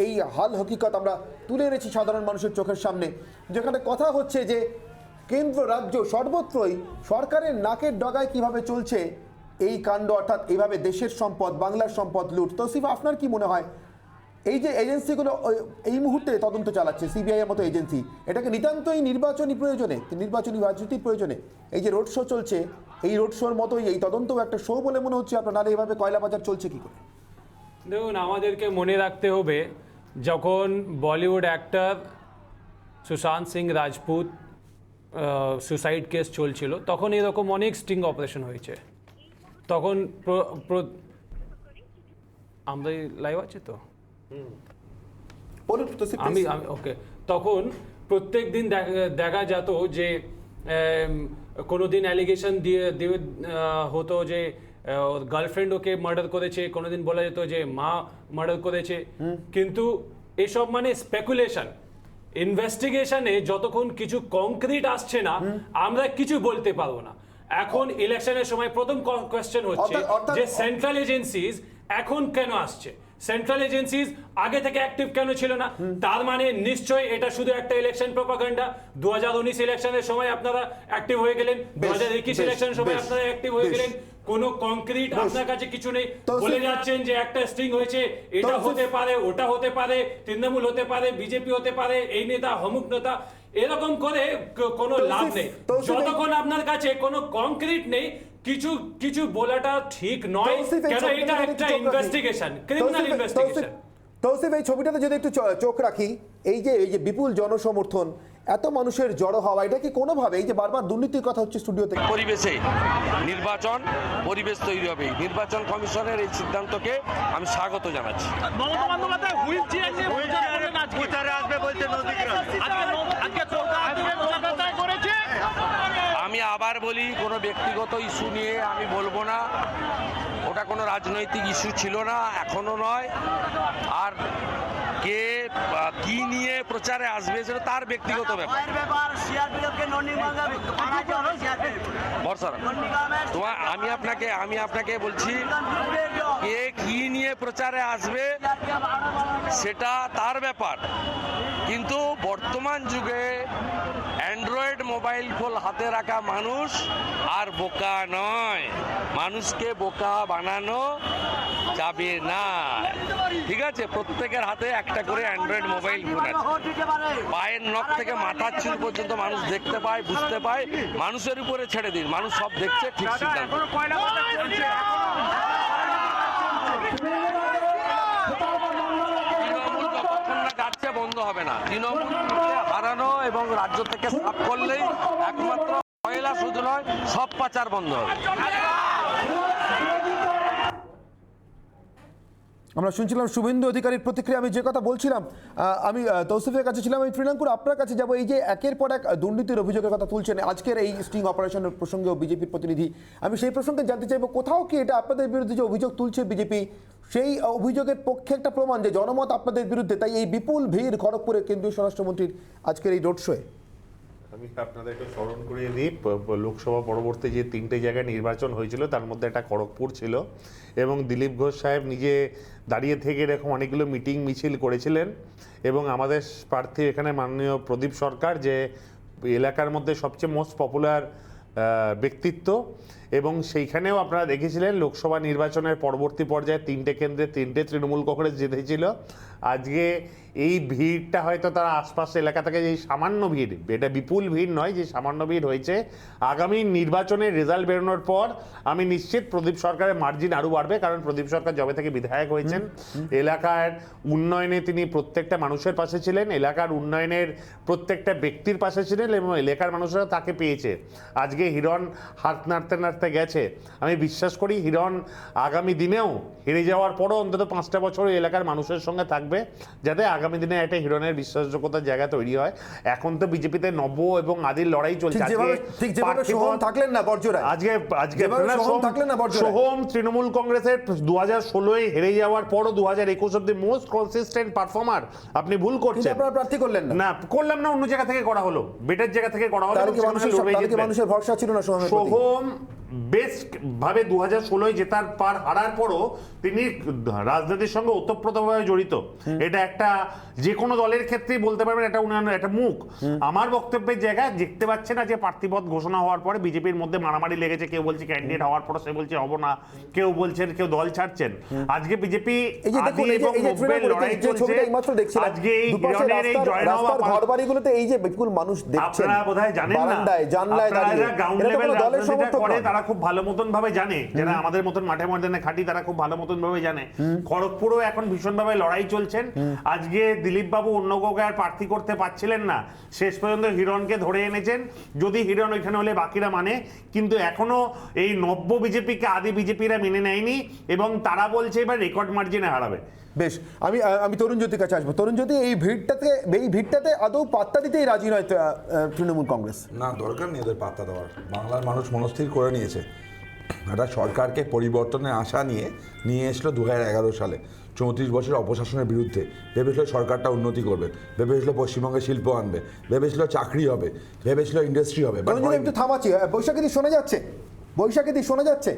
এই হাল হকিকত আমরা তুলে এনেছি সাধারণ মানুষের চোখের সামনে, যেখানে কথা হচ্ছে যে কেন্দ্র রাজ্য সর্বত্রই সরকারের নাকের ডগায় কিভাবে চলছে এই কাণ্ড, অর্থাৎ এইভাবে দেশের সম্পদ বাংলার সম্পদ লুট। তৌসিফ, আপনার কি মনে হয় এই যে এজেন্সিগুলো এই মুহূর্তে তদন্ত চালাচ্ছে, সিবিআই এর মতো এজেন্সি, এটাকে নিতান্তই নির্বাচনী প্রয়োজনে, নির্বাচনী রাজনীতির প্রয়োজনে এই যে রোড শো চলছে, এই রোড শোর মতোই এই তদন্তও একটা শো বলে মনে হচ্ছে আপনার? নাহলে এইভাবে কয়লা বাজার চলছে কি করে? দেখুন, আমাদেরকে মনে রাখতে হবে যখন Bollywood actor Sushant Singh Rajput suicide case চলছিল তখন এরকম অনেক স্টিং অপারেশন হয়েছে। তখন আমরা লাইভ আছে তো আমি ওকে, তখন প্রত্যেক দিন দেখা যেত যে কোনো দিন অ্যালিগেশন দিয়ে হতো যে গার্লফ্রেন্ড ওকে মার্ডার করেছে, কোনোদিন বলা যেত যে মা মার্ডার করেছে, কিন্তু এসব মানে স্পেকুলেশন। ইনভেস্টিগেশনে যতক্ষণ কিছু কংক্রিট আসছে না আমরা কিছু বলতে পারবো না। এখন ইলেকশনের সময় প্রথম কোয়েশ্চেন হচ্ছে যে সেন্ট্রাল এজেন্সিজ এখন কেন আসছে, সেন্ট্রাল এজেন্সিজ আগে থেকে অ্যাক্টিভ কেন ছিল না? তার মানে নিশ্চয়ই এটা শুধু একটা ইলেকশন প্রপাগান্ডা। 2019 ইলেকশনের সময় আপনারা অ্যাক্টিভ হয়ে গেলেন, 2021 ইলেকশনের সময় আপনারা অ্যাক্টিভ হয়ে গেলেন, কোনো কংক্রিট আপনার কাছে কিছু নেই, বলে যাচ্ছেন যে একটা স্টিং হয়েছে, এটা হতে পারে, ওটা হতে পারে, তৃণমূল হতে পারে, বিজেপি হতে পারে, এই নেতা অমুক নেতা, এরকম করে কোনো লাভ নেই। যতক্ষণ আপনার কাছে কোনো কংক্রিট নেই কিছু কিছু বলাটা ঠিক নয়, কেন এটা একটা ইনভেস্টিগেশন, ক্রিমিনাল ইনভেস্টিগেশন। তৌসিফ, এই ছবিটাতে যদি একটু চোখ রাখি, এই যে বিপুল জনসমর্থন, এত মানুষের জড়ো হওয়া, এটা কি কোনোভাবে এই যে বারবার দুর্নীতির কথা হচ্ছে স্টুডিও থেকে, পরিবেশে নির্বাচন পরিবেশ তৈরি হবে, নির্বাচন কমিশনের এই সিদ্ধান্তকে আমি স্বাগত জানাচ্ছি। আমি আবার বলি, কোনো ব্যক্তিগত ইস্যু নিয়ে আমি বলবো না, ওটা কোনো রাজনৈতিক ইস্যু ছিল না, এখনো নয়। আর কে কি নিয়ে প্রচারে আসবে সেটা তার ব্যক্তিগত ব্যাপার। আমি আপনাকে বলছি, কে কি নিয়ে প্রচারে আসবে সেটা তার ব্যাপার, কিন্তু বর্তমান যুগে অ্যান্ড্রয়েড মোবাইল ফোন হাতে রাখা মানুষ আর বোকা নয়, মানুষকে বোকা বানানো যাবে না, ঠিক আছে? প্রত্যেকের হাতে একটা করে অ্যান্ড্রয়েড মোবাইল ফোন আছে, পায়ের নখ থেকে মাথার চুল পর্যন্ত মানুষ দেখতে পায়, বুঝতে পায়, মানুষের উপরে ছেড়ে দিন, মানুষ সব দেখছে, ঠিক সিদ্ধান্ত। তৃণমূল যতক্ষণ না যাচ্ছে বন্ধ হবে না, তৃণমূল হারানো এবং রাজ্য থেকে সাফ করলেই একমাত্র কয়লা শুধু নয় সব পাচার বন্ধ হবে। আমরা শুনছিলাম শুভেন্দু অধিকারীর প্রতিক্রিয়া। আমি যে কথা বলছিলাম, আমি তৌসিফের কাছে ছিলাম, আমি তৃণাঙ্কুর আপনার কাছে যাব। এই যে একের পর এক দুর্নীতির অভিযোগের কথা তুলছেন আজকের এই স্টিং অপারেশনের প্রসঙ্গেও বিজেপির প্রতিনিধি, আমি সেই প্রসঙ্গে জানতে চাইবো, কোথাও কি এটা আপনাদের বিরুদ্ধে যে অভিযোগ তুলছে বিজেপি, সেই অভিযোগের পক্ষে একটা প্রমাণ যে জনমত আপনাদের বিরুদ্ধে, তাই এই বিপুল ভিড় খড়গপুরে কেন্দ্রীয় স্বরাষ্ট্রমন্ত্রীর আজকের এই রোড শোয়ে? আমি আপনাদেরকে স্মরণ করিয়ে দিই, লোকসভা পরবর্তী যে 3টে জায়গায় নির্বাচন হয়েছিল তার মধ্যে একটা খড়গপুর ছিল, এবং দিলীপ ঘোষ সাহেব নিজে দাঁড়িয়ে থেকে এরকম অনেকগুলো মিটিং মিছিল করেছিলেন, এবং আমাদের প্রার্থী এখানে মাননীয় প্রদীপ সরকার, যে এলাকার মধ্যে সবচেয়ে মোস্ট পপুলার ব্যক্তিত্ব, এবং সেইখানেও আপনারা দেখেছিলেন লোকসভা নির্বাচনের পরবর্তী পর্যায়ে 3টে কেন্দ্রে 3টে তৃণমূল কংগ্রেস জিতেছিল। আজকে এই ভিড়টা হয়তো তারা আশপাশ এলাকা থেকে যে সামান্য ভিড়, এটা বিপুল ভিড় নয়, যে সামান্য ভিড় হয়েছে, আগামী নির্বাচনের রেজাল্ট বেরোনোর পর আমি নিশ্চিত প্রদীপ সরকারের মার্জিন আরও বাড়বে। কারণ প্রদীপ সরকার যবে থেকে বিধায়ক হয়েছেন, এলাকার উন্নয়নে তিনি প্রত্যেকটা মানুষের পাশে ছিলেন, এলাকার উন্নয়নের প্রত্যেকটা ব্যক্তির পাশে ছিলেন এবং এলাকার মানুষরা তাকে পেয়েছে। আজকে হিরণ হাত নাড়তে নাড়তে গেছে, আমি বিশ্বাস করি হিরণ আগামী দিনেও হেরে যাওয়ার পরও অন্তত 5টা বছর এলাকার মানুষের সঙ্গে থাকবে, যাতে আগামী দিনে একটা হিরণের বিশ্বাসযোগ্যতার জায়গা তৈরি হয়। এখন তো বিজেপিতে নব্য এবং আদির লড়াই চলছে। সোহম তৃণমূল কংগ্রেসের 2016 হেরে যাওয়ার পরও 2021 অব্দি মোস্ট কনসিস্টেন্ট পারফর্মার। আপনি ভুল করছেন, প্রার্থী করলেন না। করলাম না, অন্য জায়গা থেকে করা হলো, বেটার জায়গা থেকে করা হলো। মানুষের ভরসা ছিল না সোহম বেস্ট ভাবে 2016 জেতার পার হারার পরও তিনি রাজনীতির সঙ্গে ওতপ্রোতভাবে জড়িত। এটা একটা যে কোনো দলের ক্ষেত্রেই বলতে পারবেন এটা উন্নয়ন, একটা মুখ। আমার বক্তব্যের জায়গায় দেখতে পাচ্ছে না যে প্রার্থীপদ ঘোষণা হওয়ার পরে বিজেপির মধ্যে মারামারি লেগেছে, কেউ বলছে ক্যান্ডিডেট হওয়ার পর সে বলছে হব না, কেউ বলছেন কেউ দল ছাড়ছেন। আজকে বিজেপি লড়াই চলছে। আজকে এই হিরণের এই জয়নবাব ঘরবাড়িগুলোতে এই যে বিপুল মানুষ দেখছেন, আপনারা বোধহয় জানেন না, জানলায় দাঁড়িয়ে গ্রাউন্ড লেভেল রাজনীতিটা করে তারা খুব ভালো মতন ভাবে জানে, যারা আমাদের মতন মাঠে ময়দানে খাটি তারা খুব ভালো মতন ভাবে জানে। খড়গপুরও এখন ভীষণভাবে লড়াই চলছেন। আজকে দিলীপ বাবু অন্য কাউকে আর প্রার্থী করতে পারছিলেন না, শেষ পর্যন্ত হিরণকে ধরে এনেছেন। যদি হিরণ ওইখানে হলে বাকিরা মানে, কিন্তু এখনো এই নব্য বিজেপিকে আদি বিজেপিরা মেনে নেয়নি এবং তারা বলছে এবার রেকর্ড মার্জিনে হারাবে। বেশ, আমি তরুণ জ্যোতির কাছে আসবো। তরুণ জ্যোতি, এই ভিড়টাতে আদৌ পাত্তা দিতেই রাজি নয় তৃণমূল কংগ্রেস? না, দরকার নেই এদের পাত্তা দেওয়ার। বাংলার মানুষ মনস্থির করে নিয়েছে, একটা সরকারকে পরিবর্তনের আশা নিয়ে এসলো 2011 সালে 34 বছরের অপশাসনের বিরুদ্ধে। ভেবেছিল সরকারটা উন্নতি করবে, ভেবেছিল পশ্চিমবঙ্গে শিল্প আনবে, ভেবেছিল চাকরি হবে, ভেবেছিল ইন্ডাস্ট্রি হবে। একটু থামাচ্ছি, বৈশাখী শোনা যাচ্ছে? বৈশাখী শোনা যাচ্ছে?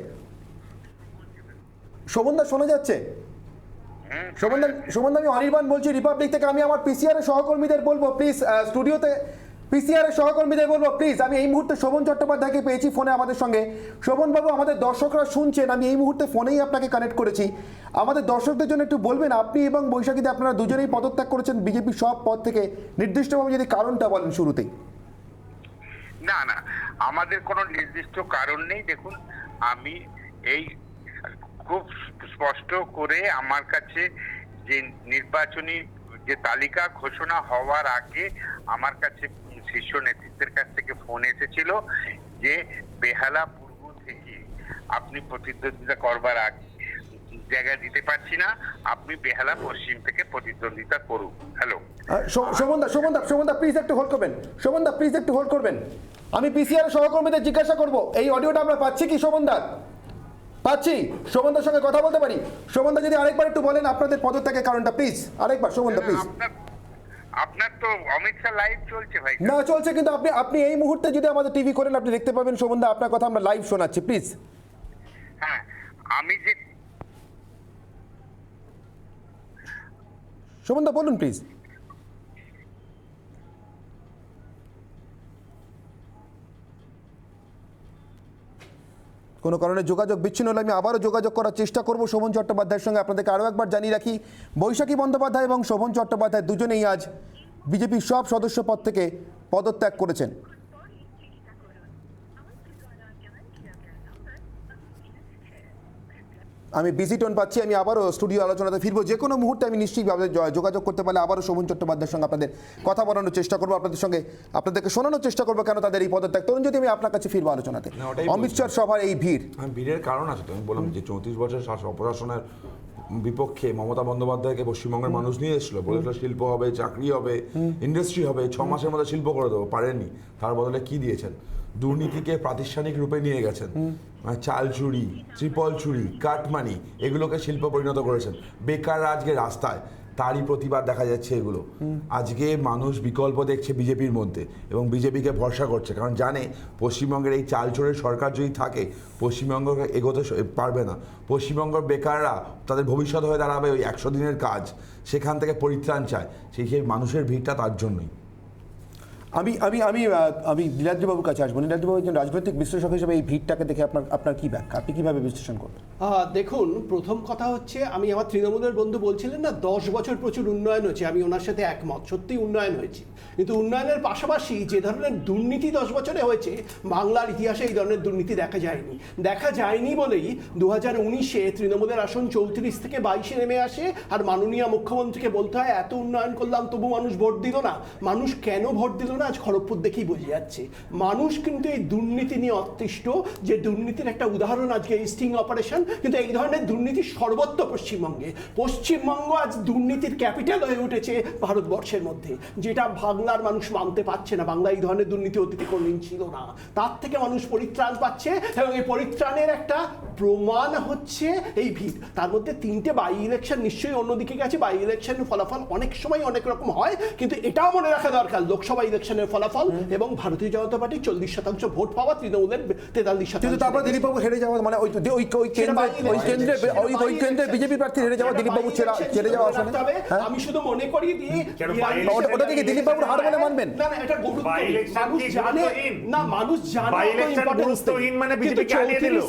শোভনদা শোনা যাচ্ছে? শোভনদা, আমি অনির্বাণ বলছি রিপাবলিক থেকে। আমি আমার পিসিআর এর সহকর্মীদের বলবো প্লিজ, স্টুডিওতে পিসিআর এর সহকর্মীদের বলবো প্লিজ, আমি এই মুহূর্তে শোভন চট্টোপাধ্যায়কে পেয়েছি ফোনে আমাদের সঙ্গে। শোভন বাবু, আমাদের দর্শকরা শুনছেন, আমি এই মুহূর্তে ফোনেই আপনাকে কানেক্ট করেছি। আমাদের দর্শকদের জন্য একটু বলবেন, আপনি এবং বৈশাখীতে আপনারা দুজনেই পদত্যাগ করেছেন বিজেপি সব পদ থেকে, নির্দিষ্টভাবে যদি কারণটা বলেন শুরুতেই। না, আমাদের কোনো নির্দিষ্ট কারণ নেই। দেখুন, আমি এই খুব স্পষ্ট করে আমার কাছে যে নির্বাচনী যে তালিকা ঘোষণা হওয়ার আগে আমার কাছে শীর্ষ নেতৃত্বের কাছ থেকে ফোন এসেছিল যে বেহালা পূর্ব থেকে আপনি প্রতিদ্বন্দ্বিতা করবার আগে জায়গা দিতে পারছি না, আপনি বেহালা পশ্চিম থেকে প্রতিদ্বন্দ্বিতা করুন। হ্যালো শোভনদা প্লিজ একটু হোল্ড করবেন। শোভনদা প্লিজ একটু হোল্ড করবেন, আমি পিসিআর সহকর্মীদের জিজ্ঞাসা করব এই অডিওটা আমরা পাচ্ছি কি? শোভনদা পাচ্ছি? শোভনদার সঙ্গে কথা বলতে পারি? শোভনদা যদি আরেকবার একটু বলেন আপনাদের পদত্যাগের কারণটা প্লিজ, আরেকবার শোভনদা প্লিজ। আপনার তো অমিত শাহ লাইভ চলছে ভাই। না চলছে, কিন্তু আপনি এই মুহূর্তে যদি আমাদের টিভি করেন আপনি দেখতে পাবেন শোভনদা আপনার কথা আমরা লাইভ শোনাচ্ছি প্লিজ। হ্যাঁ, আমি যে শোভনদা বলুন প্লিজ। কোনো কারণে যোগাযোগ বিচ্ছিন্ন হলে আমি আবারও যোগাযোগ করার চেষ্টা করব শোভন চট্টোপাধ্যায়ের সঙ্গে। আপনাদেরকে আরও একবার জানিয়ে রাখি, বৈশাখী বন্দ্যোপাধ্যায় এবং শোভন চট্টোপাধ্যায় দুজনেই আজ বিজেপির সব সদস্য পদ থেকে পদত্যাগ করেছেন। আমি বিজি টোন পাচ্ছি, আমি আবারও স্টুডিও আলোচনাতে ফিরবো। যে কোনো মুহূর্তে আমি নিশ্চিতভাবে যোগাযোগ করতে পারলে আবারও শোভন চট্টোপাধ্যায়ের সঙ্গে আপনাদের কথা বলানোর চেষ্টা করবো, আপনাদেরকে শোনানোর চেষ্টা করবো কেন তাদের এই পদত্যাগ। তরুণ যদি আমি আপনার কাছে ফিরবো আলোচনাতে, অমিত শাহ সভার এই ভিড়, ভিড়ের কারণ আছে তো। আমি বললাম যে 34 বছর অপশাসনের বিপক্ষে মমতা বন্দ্যোপাধ্যায়কে পশ্চিমবঙ্গের মানুষ নিয়ে এসেছিল, বলেছিল শিল্প হবে, চাকরি হবে, ইন্ডাস্ট্রি হবে, 6 মাসের মধ্যে শিল্প করে দেবো, পারেননি। তার বদলে কি দিয়েছেন? দুর্নীতিকে প্রাতিষ্ঠানিক রূপে নিয়ে গেছেন, চাল চুরি, ত্রিপল চুরি, কাটমানি, এগুলোকে শিল্প পরিণত করেছেন। বেকাররা আজকে রাস্তায়, তারই প্রতিবাদ দেখা যাচ্ছে এগুলো। আজকে মানুষ বিকল্প দেখছে বিজেপির মধ্যে এবং বিজেপিকে ভরসা করছে, কারণ জানে পশ্চিমবঙ্গের এই চালচোরের সরকার যদি থাকে পশ্চিমবঙ্গ এগোতে পারবে না। পশ্চিমবঙ্গের বেকাররা তাদের ভবিষ্যৎ হয়ে দাঁড়াবে ওই 100 দিনের কাজ, সেখান থেকে পরিত্রাণ চায়। সেই মানুষের ভিড়টা তার জন্যই। আমি আমি আমি আমি নীলাদ্রিবাবুর কাছে আসবো। নীলাদ্রিবাবু একজন রাজনৈতিক বিশ্লেষক হিসেবে এই ভিড়টাকে দেখে আপনার কি ব্যাখ্যা, আপনি কিভাবে বিশ্লেষণ করবেন? দেখুন, প্রথম কথা হচ্ছে, আমি আমার তৃণমূলের বন্ধু বলছিলেন না 10 বছর প্রচুর উন্নয়ন হয়েছে, আমি ওনার সাথে একমত, সত্যি উন্নয়ন হয়েছে, কিন্তু উন্নয়নের পাশাপাশি যে ধরনের দুর্নীতি 10 বছরে হয়েছে, বাংলার ইতিহাসে এই ধরনের দুর্নীতি দেখা যায়নি বলেই 2019-এ তৃণমূলের আসন 34 থেকে 22-এ নেমে আসে। আর মাননীয় মুখ্যমন্ত্রীকে বলতে হয় এত উন্নয়ন করলাম তবু মানুষ ভোট দিল না। মানুষ কেন ভোট দিল না আজ খড়গপুর দেখেই বোঝা যাচ্ছে। মানুষ কিন্তু এই দুর্নীতি নিয়ে অতিষ্ঠ, যে দুর্নীতির একটা উদাহরণ আজকে এই স্টিং অপারেশন। কিন্তু এই ধরনের দুর্নীতি সর্বত্র পশ্চিমবঙ্গ আজ দুর্নীতির ক্যাপিটাল হয়ে উঠেছে ভারতবর্ষের মধ্যে, যেটা বাংলার মানুষ মানতে পারছে না। বাংলা এই ধরনের দুর্নীতি অতীতে কোনদিন ছিল না, তার থেকে মানুষ পরিত্রাণ পাচ্ছে, এবং এই পরিত্রাণের একটা প্রমাণ হচ্ছে এই ভিড়। তার মধ্যে 3টে বাই ইলেকশন নিশ্চয়ই অন্যদিকে গেছে। বাই ইলেকশন ফলাফল অনেক সময় অনেক রকম হয়, কিন্তু এটাও মনে রাখা দরকার লোকসভা ইলেকশনের ফলাফল এবং ভারতীয় জনতা পার্টির 40% ভোট পাওয়া, তৃণমূলের 43%। কিন্তু তারপরে দিলীপবাবু হেরে যাওয়া, মানে ওই কেন্দ্রে বিজেপি প্রার্থী হেরে যাওয়া, দিলীপবাবু ছেড়ে যাওয়া আসলে আমি শুধু মনে করি দিই ওটা থেকে দিলীপবাবুর হার বলে মানবেন? না, এটা মানুষ জানে না, মানুষ জানে মানে বিজেপি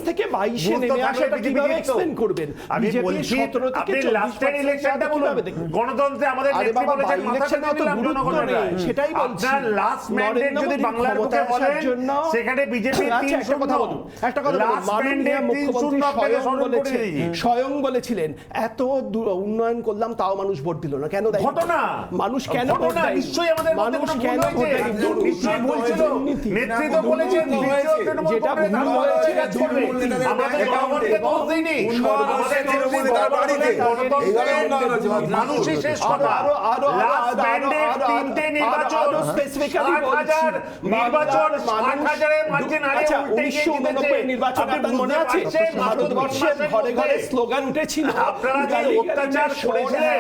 থেকে 22-এ নেমে আসাটা কিভাবে এক্সপ্লেইন করবেন? আমি বলছি আপনি লাস্টের ইলেকশনটা বলুন, গণতন্ত্রে আমাদের নেত্রী বলেছেন মাথা পেতে দিলাম জনগণের রায়, সেটাই বলছি। আপনার লাস্ট ম্যান্ডেট যদি বাংলার বুকে বলেন সেখানে বিজেপি একটা কথা বলুন, মাননীয় মুখ্যমন্ত্রী স্বয়ং বলেছিলেন এত উন্নয়ন করলাম তাও মানুষ ভোট দিল না। কেন ঘটনা? মানুষ কেন ভোট দেয়? নিশ্চয়ই আমাদের মানুষ কেন ভোট দেয়? নিশ্চয়ই বলছিল, নেত্রী তো বলেছেন যেটা ভুল হয়েছে আমরা তো জনগণকে দোষ দিইনি, আমাদের তৃণমূল তার বাড়িতে মানুষই শেষ কথা। লাস্ট ম্যান্ডেট 3টে নির্বাচন, 60,000 নির্বাচন, 60,000-এর মাঝে নাড়িয়ে উল্টে গিয়ে 1989 নির্বাচন আপনার মনে আছে? ভারতবর্ষের ঘরে ঘরে স্লোগান উঠেছিল, আপনারা যে অত্যাচার করেছিলেন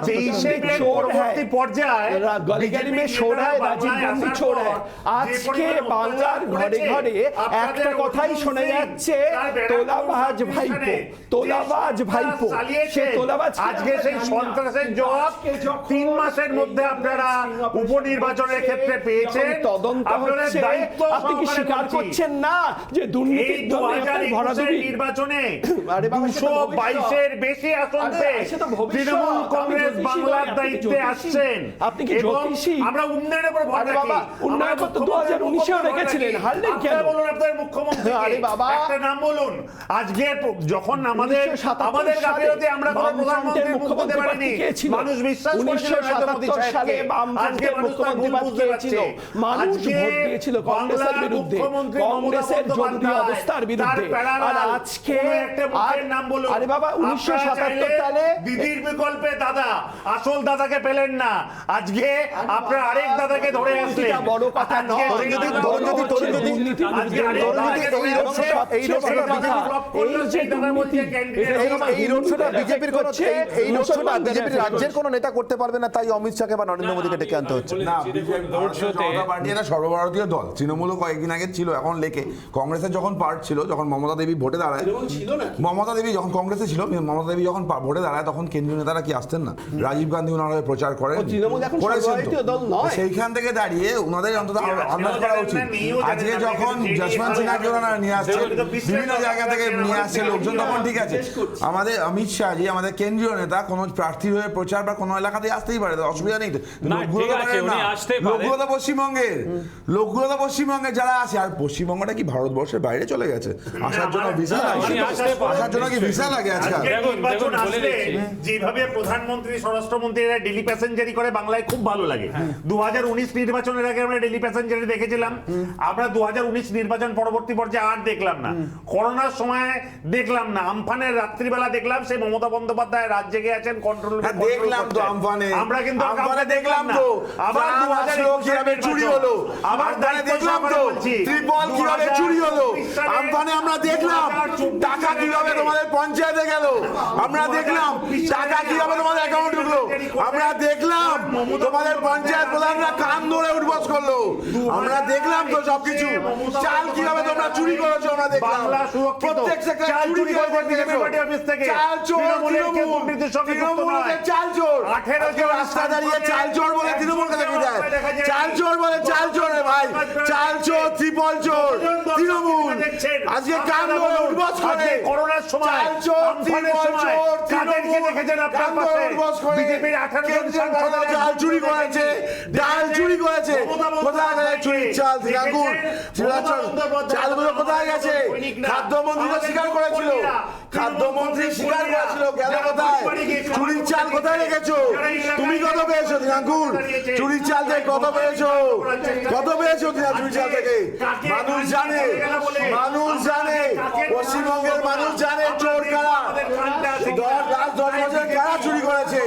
23শে মে পরবর্তী পর্যায়ে গলিগলি মে চোর হ্যায়, রাজীব গান্ধী চোর হ্যায়। আজকে বাংলার ঘরে ঘরে একটা কথাই শোনা যাচ্ছে, তোলাবাজ ভাইপো, তোলাবাজ ভাইপো। সে তোলাবাজ আজকে সেই সন্ত্রাসের জবাব 3 মাসের মধ্যে আপনারা উপনির্বাচনের ক্ষেত্রে পেয়েছেন। তদন্ত হচ্ছে, আপনি কি স্বীকার করছেন না যে দুর্নীতির নির্বাচনে 222-এর বেশি আসন পেয়ে তৃণমূল কংগ্রেস বাংলার দায়িত্বে আসছেন? আপনি কি জ্যোতিষী? আমরা উন্নয়নের উপর ভর রাখি। উন্নয়ন তো 2019-এও রেখেছিলেন, হারলেন কেন? বলুন আপনার মুখ্যমন্ত্রী, আরে বাবা, একটা নাম বলুন। আজকে যখন আমাদের গাফিলতি আমরা কোনো প্রধানমন্ত্রীর মুখ বলতে পারিনি, মানুষ বিশ্বাস করেছিল নরেন্দ্র মোদী সাহেবকে। আজকে মানুষ তার ভুল বুঝতে পারছে। আজকে কংগ্রেসের বিরুদ্ধে, কংগ্রেসের জঙ্গি অবস্থার বিরুদ্ধে, আর আজকে নাম বলুন। আরে বাবা, 1977 সালে দিদির বিকল্পে দাদা, আসল দাদাকে পেলেন না, আজকে আপনার আরেক দাদাকে ধরে আসলেন। বড় কথা নয়। রাজ্যের কোন নেতা করতে পারবে না, তাই অমিত শাহকে বা নরেন্দ্র মোদীকে ডেকে আনতে হচ্ছে। সর্বভারতীয় দল, তৃণমূলও কয়েকদিন আগে ছিল, এখন লেকে। কংগ্রেসের যখন পার্ট ছিল, যখন মমতা দেবী ভোটে দাঁড়ায়, মমতা দেবী যখন কংগ্রেসে ছিল, মমতা দেবী যখন ভোটে দাঁড়ায়, তখন কেন্দ্রীয় নেতারা কি আসতেন না? রাজীব গান্ধী ওনারা প্রচার করেন, সেইখান থেকে দাঁড়িয়ে ওনাদের অন্তত আন্দাজ করা উচিত। আজকে যখন যশবন্ত সিনহাকে ওনারা নিয়ে আসছে, বিভিন্ন জায়গা থেকে নিয়ে আসছে লোকজন, তখন ঠিক আছে। আমাদের অমিত শাহজি, আমাদের কেন্দ্রীয় নেতা, কোনো প্রার্থীর হয়ে প্রচার বা কোনো এলাকাতে আসতেই পারে, অসুবিধা নেই। লোকগুলো তো পশ্চিমবঙ্গে যারা আছে, আর পশ্চিমবঙ্গটা কি ভারতবর্ষের বাইরে চলে গেছে? আসার জন্য ভিসা লাগে, আসার জন্য কি ভিসা লাগে? আজকাল নির্বাচন আসলে যেভাবে প্রধানমন্ত্রী, স্বরাষ্ট্রমন্ত্রীরা ডেলি প্যাসেঞ্জারি করে, বাংলায় খুব ভালো লাগে। 2019 নির্বাচনের আগে আমরা ডেলি প্যাসেঞ্জারি দেখেছিলাম, আমরা 2019 নির্বাচন পরবর্তী পর্যায়ে আর দেখলাম না। করোনার সময় দেখলাম না, আমফানের রাত্রিবেলা দেখলাম সে মমতা বন্দ্যোপাধ্যায় রাত জেগে আছেন, কন্ট্রোল দেখলাম তো আমফানে, আমরা কিন্তু আমফানে দেখলাম তো আবার 2021 কিভাবে চুরি হলো, আবার দেখলাম তো ত্রিপল কিভাবে চুরি হলো, আমফানে আমরা দেখলাম টাকা কিভাবে তোমাদের পঞ্চায়েতে গেল, আমরা দেখলাম টাকা কিভাবে তোমাদের অ্যাকাউন্টে ঢুকলো, আমরা দেখলাম তোমাদের পঞ্চায়েত প্রধানরা কান ধরে উঠবস করলো, আমরা দেখলাম তো সবকিছু। চাল কিভাবে তোমরা চুরি করেছো আমরা দেখলাম, প্রত্যেক সেক্টরে চুরি করেছে বিজেপি অফিস থেকে। চাল চোর, তৃণমূলের চাল চোর, 18 জন রাস্তা দাঁড়িয়ে চাল চোর বলে তৃণমূলকে দেখে দেয়। চাল চোর বলে চাল চোর রে ভাই, চাল চোর, ত্রিপল চোর, তৃণমূল আজকে কান বলে উঠবস করে, করোনার সময় চাল চোর, আমফানের ত্রিপল সময় চোর, কাদেরকে দেখেছেন আপনার পাশে? বিজেপির 18 জন সাংসদ ডাল চুরি করেছে, ডাল চুরি করেছে, কোথায় গেছে চুরির চাল? দিনাঙ্কুর চালগুলো কোথায় গেছে? খাদ্যমন্ত্রী তো স্বীকার করেছিল, খাদ্যমন্ত্রী স্বীকার করেছিল, গেল কোথায়? চুরির চাল কোথায় রেখেছো? তুমি কত পেয়েছো দিনাঙ্কুর? চুরির চাল থেকে কত পেয়েছো? কত পেয়েছো কিনা চুরির চাল থেকে? মানুষ জানে, মানুষ জানে, পশ্চিমবঙ্গের মানুষ জানে চোর কারা, 10 বছর কারা চুরি করেছে,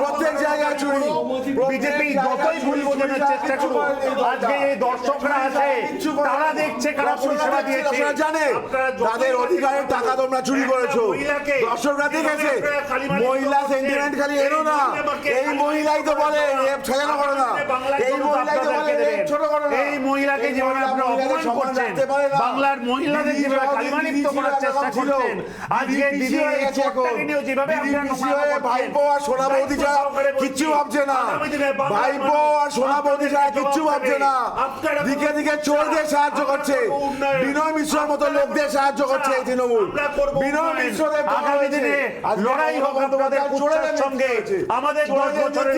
প্রত্যেক জায়গায় চুরি। বিজেপি যতই ভুল বোঝানোর চেষ্টা করুক, আজকে এই দর্শকরা আছে তারা দেখছে কারা পরিষেবা দিয়েছে, জানে তাদের অধিকারের টাকা তোমরা চুরি করেছো, দর্শকরা দেখেছে। মহিলা সেন্টিমেন্ট খালি এলো না, এই মহিলাই তো বলে রেপ সাজানো করো না, এই মহিলাই তো বলে রেপ ছোট করো না, এই মহিলাকে যেভাবে আপনারা অপমান করছেন, বাংলার মহিলাদের যেভাবে কালিমালিপ্ত করার চেষ্টা করছেন, আজকে দিদি এই চোরটাকে নিয়েও যেভাবে আপনারা নোংরা করছেন, ভাইপো আর সোনা বৌদি ছাড়া কিচ্ছু ভাবছে না, ভাইপো আর সোনা বৌদি ছাড়া কিচ্ছু ভাবছে না, দিকে দিকে চোরদের সাহায্য করছে, বিনয় মিশ্রের মতো লোকদের সাহায্য করছে এই তৃণমূল। বিনয় মিশ্রদের আগামী দিনে লড়াই হবে আপনাদের চোরের সঙ্গে, আমাদের 10 বছরের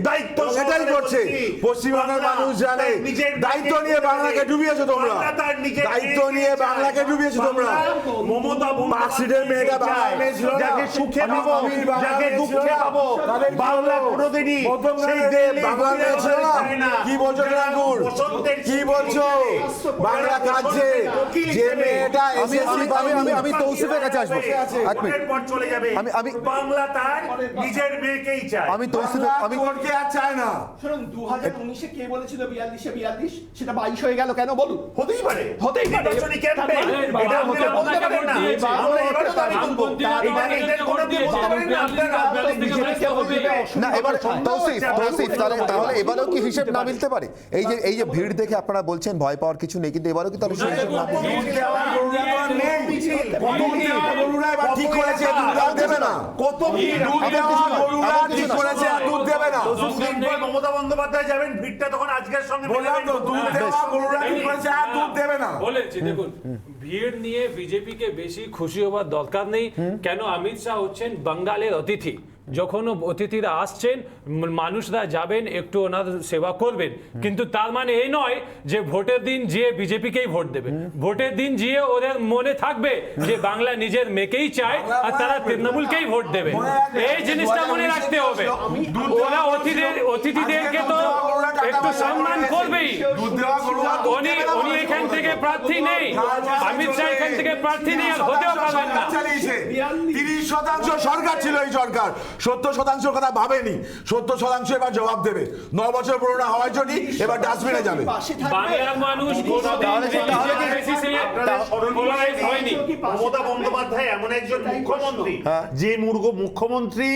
দায়িত্ব সেটাই করছে। পশ্চিমবঙ্গের মানুষ জানে দায়িত্ব নিয়ে বাংলাকে ডুবিয়েছো তোমরা, দায়িত্ব নিয়ে বাংলাকে ডুবিয়েছো তোমরা। মমতা মার্কশিটের মেয়েটা বাংলায় মেয়ে ছিল না, যাকে সুখে পাবো, যাকে দুঃখে পাবো, বাংলা কোনোদিনই সেই বাংলা মেয়ে ছিল না। কি বলছো দিনাঙ্কুর, কি বলছো? বাংলা কাঁদছে, যে মেয়েটা আমি তৌসিফের কাছে আসবো, এক মিনিট। চলে যাবে, আমি বাংলা তার নিজের মেয়েকেই চায়, আমি তৌসিফের আমি চোরকে আর চায় না। শুনুন 2019-এ কে বলেছিল 42-এ 42, সেটা 22 হয়ে গেল কেন বলুন? হতেই পারে, হতেই পারে, নির্বাচনী ক্যাম্পে এটা হতে পারে না। আমরা এবারে দাবি করব, এটা কোনো দিয়ে বলতে পারেন না আপনারা না, এবার তৌসিফ তাহলে এবারেও কি হিসেব না মিলতে পারে? এই যে ভিড় দেখে আপনারা বলছেন ভয় পাওয়ার কিছু নেই, কিন্তু এবারেও কি তাহলে সেই হিসেব না ঠিক করেছে, দুধ দেবে না, কত ঠিক করেছে, দুধ দেবে না। মমতা বন্দ্যোপাধ্যায় যাবেন, ভিড়টা তখন আজকের সঙ্গে বললাম তো, দুধ দেওয়া গরুরা ঠিক করেছে, আর দুধ দেবে না। বলেছি দেখুন, ভিড় নিয়ে বিজেপিকে বেশি খুশি হবার দরকার নেই। কেন? অমিত শাহ হচ্ছেন বাঙালির অতিথি, যখন অতিথিরা আসছেন মানুষরা যাবেন একটু ওনার সেবা করবেন, কিন্তু তার মানে এই নয় যে ভোটের দিন যেয়ে বিজেপিকেই ভোট দেবে। ভোটের দিন যেয়ে ওদের মনে থাকবে যে বাংলা নিজের মেয়েকেই চায় আর তারা তৃণমূলকেই ভোট দেবে। এই জিনিসটা মনে রাখতে হবে। ওরা অতিথিদেরকে তো একটু সম্মান করবেই। উনি এখান থেকে প্রার্থী নেই, অমিত শাহ এখান থেকে প্রার্থী নেই, আর হতেও পারবেন না। 30% সরকার ছিল এই সরকার, 70% কথা ভাবেনি, 70% এবার জবাব দেবে। 9 বছর পুরোটা হওয়ার জন্য এবার ডাস্টবিনে যাবে। বাংলার মানুষ মমতা বন্দ্যোপাধ্যায় এমন একজন মুখ্যমন্ত্রী, যে মুখ্যমন্ত্রী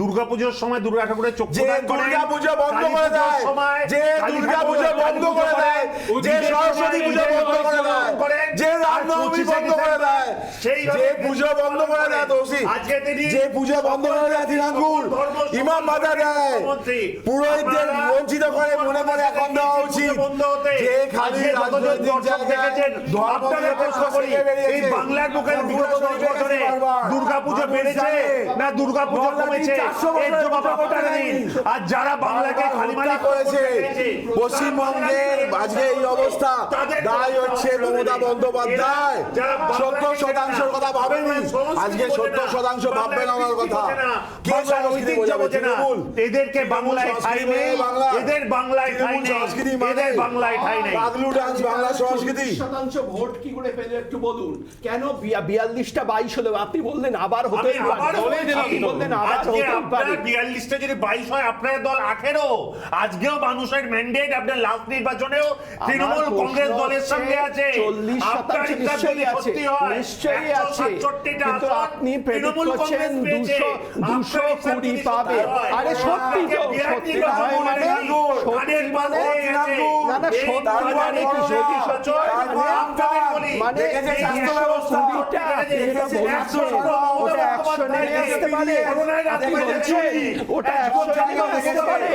দুর্গাপুজোর সময় দুর্গা ঠাকুরের চক্ষু দান করেন, দুর্গাপুজো বন্ধ করে দেয়, যে দুর্গাপুজো বন্ধ করে দেয়, যে সরস্বতী পুজো বন্ধ করে দেয়, যে রামনবমী বন্ধ করে দেয়, যে পুজো বন্ধ করে দেয়, তৌসিফ যে পুজো বন্ধ করে দেয়, দিনাঙ্কুর ইমাম বাধা দেয়, পুরোহিতদের বঞ্চিত করে, মনে মনে এখন দেওয়া উচিত। যে খালি রাজনৈতিক জায়গায় ধর্ম নিরপেক্ষ থেকে বেরিয়েছে, এই বাংলার বুকের বিগত 10 বছরে দুর্গাপুজো বেড়েছে না দুর্গাপুজো কমেছে, এর জবাব আপনারা দিন। আর যারা বাংলাকে খালিমালি করেছে, পশ্চিমবঙ্গের আজকে এই অবস্থা, দায় হচ্ছে মমতা বন্দ্যোপাধ্যায়। 70% কথা ভাবেনি, আজকে 70% ভাববে না ওনার কথা। কে সংস্কৃতি বোঝাবে? এদেরকে বাংলায় ঠাঁই নেই, এদের বাংলায় ঠাঁই নেই, এদের বাংলায় ঠাঁই নেই। পাগলু ডান্স বাংলা সংস্কৃতি। 30% ভোট কি করে পেলে একটু বলুন। কেন 42টা 22 হলো? আপনি বললেন আবার হতে পারে, আপনি বললেন আবার হতে পারে। 42টা যদি 22 হয়, আপনার দল 18। আজকেও মানুষের ম্যান্ডেট, আপনার লাস্ট নির্বাচনেও তৃণমূল কংগ্রেস দলের সঙ্গে আছে। 40% নিশ্চয়ই আছে, নিশ্চয়ই আছে, কিন্তু আপনি প্রেডিক্ট করছেন 220 পাবে। আরে সত্যি তো, সত্যি নয় মানে, সত্যি মানে না না, সত্যি মানে কি? যদি সত্যি মানে 220টা যেটা বলছেন ওটা অ্যাকশনে নিয়ে আসতে পারে, আপনি বলছেন ওটা অ্যাকশনে নিয়ে আসতে পারে।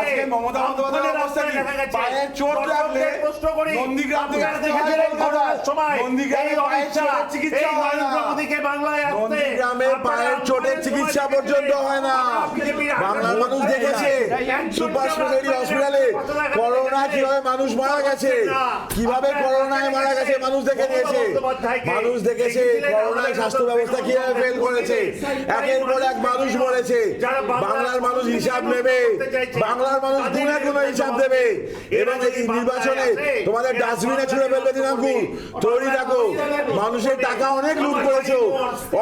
আজকে মমতা বন্দ্যোপাধ্যায়ের অবস্থা কি? পায়ের চোট লাগলে নন্দীগ্রাম থেকে নন্দীগ্রামে পায়ের চোটের চিকিৎসা হয় না। নন্দীগ্রামে পায়ের চোটের চিকিৎসা পর্যন্ত হয় না। বাংলার মানুষ দেখেছে সুপার স্পেশালিটি হসপিটালে করোনা কিভাবে মানুষ মারা গেছে, কিভাবে করোনায় মারা গেছে মানুষ দেখে নিয়েছে। মানুষ দেখেছে করোনায় স্বাস্থ্য ব্যবস্থা কিভাবে ফেল করেছে, একের পর এক মানুষ মরেছে। বাংলার মানুষ হিসাব নেবে, বাংলার মানুষ গুনে গুনে হিসাব দেবে এবং এই নির্বাচনে তোমাদের ডাস্টবিনে ছুড়ে ফেলবে দিনাঙ্কুর। তৈরি থাকো, মানুষের টাকা অনেক লুট করেছো,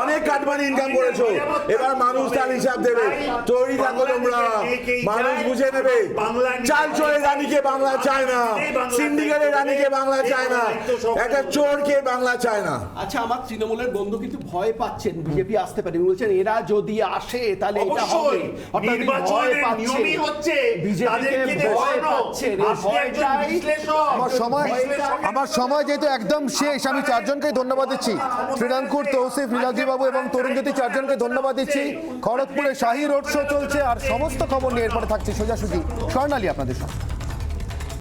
অনেক কাটমানি ইনকাম করেছো, এবার মানুষ তার হিসাব দেবে। তৈরি থাকো তোমরা, মানুষ বুঝে নেবে। চাল চোরের রানীকে বাংলা চায় না, সিন্ডিকেটের রানীকে বাংলা চায় না, একটা চোরকে বাংলা চায় না। আচ্ছা, আমার তৃণমূলের বন্ধু কিন্তু ভয় পাচ্ছেন বিজেপি আসতে পারে, বলছেন এরা যদি আসে তাহলে এটা হবে। অর্থাৎ ভয় পাচ্ছে বিজেপিকে, ভয় পাচ্ছেন। আমার সময় যেহেতু একদম শেষ, আমি চারজনকে ধন্যবাদ দিচ্ছি, শ্রীরাঙ্কুর, তৌসিফ, নীলাদ্রি বাবু এবং তরুণজ্যোতি, চারজনকে ধন্যবাদ দিচ্ছি। খড়গপুরে শাহী রোড শো চলছে আর সমস্ত খবর নিয়ে এরপরে থাকছে সোজাসুজি স্বর্ণালী আপনাদের সাথে।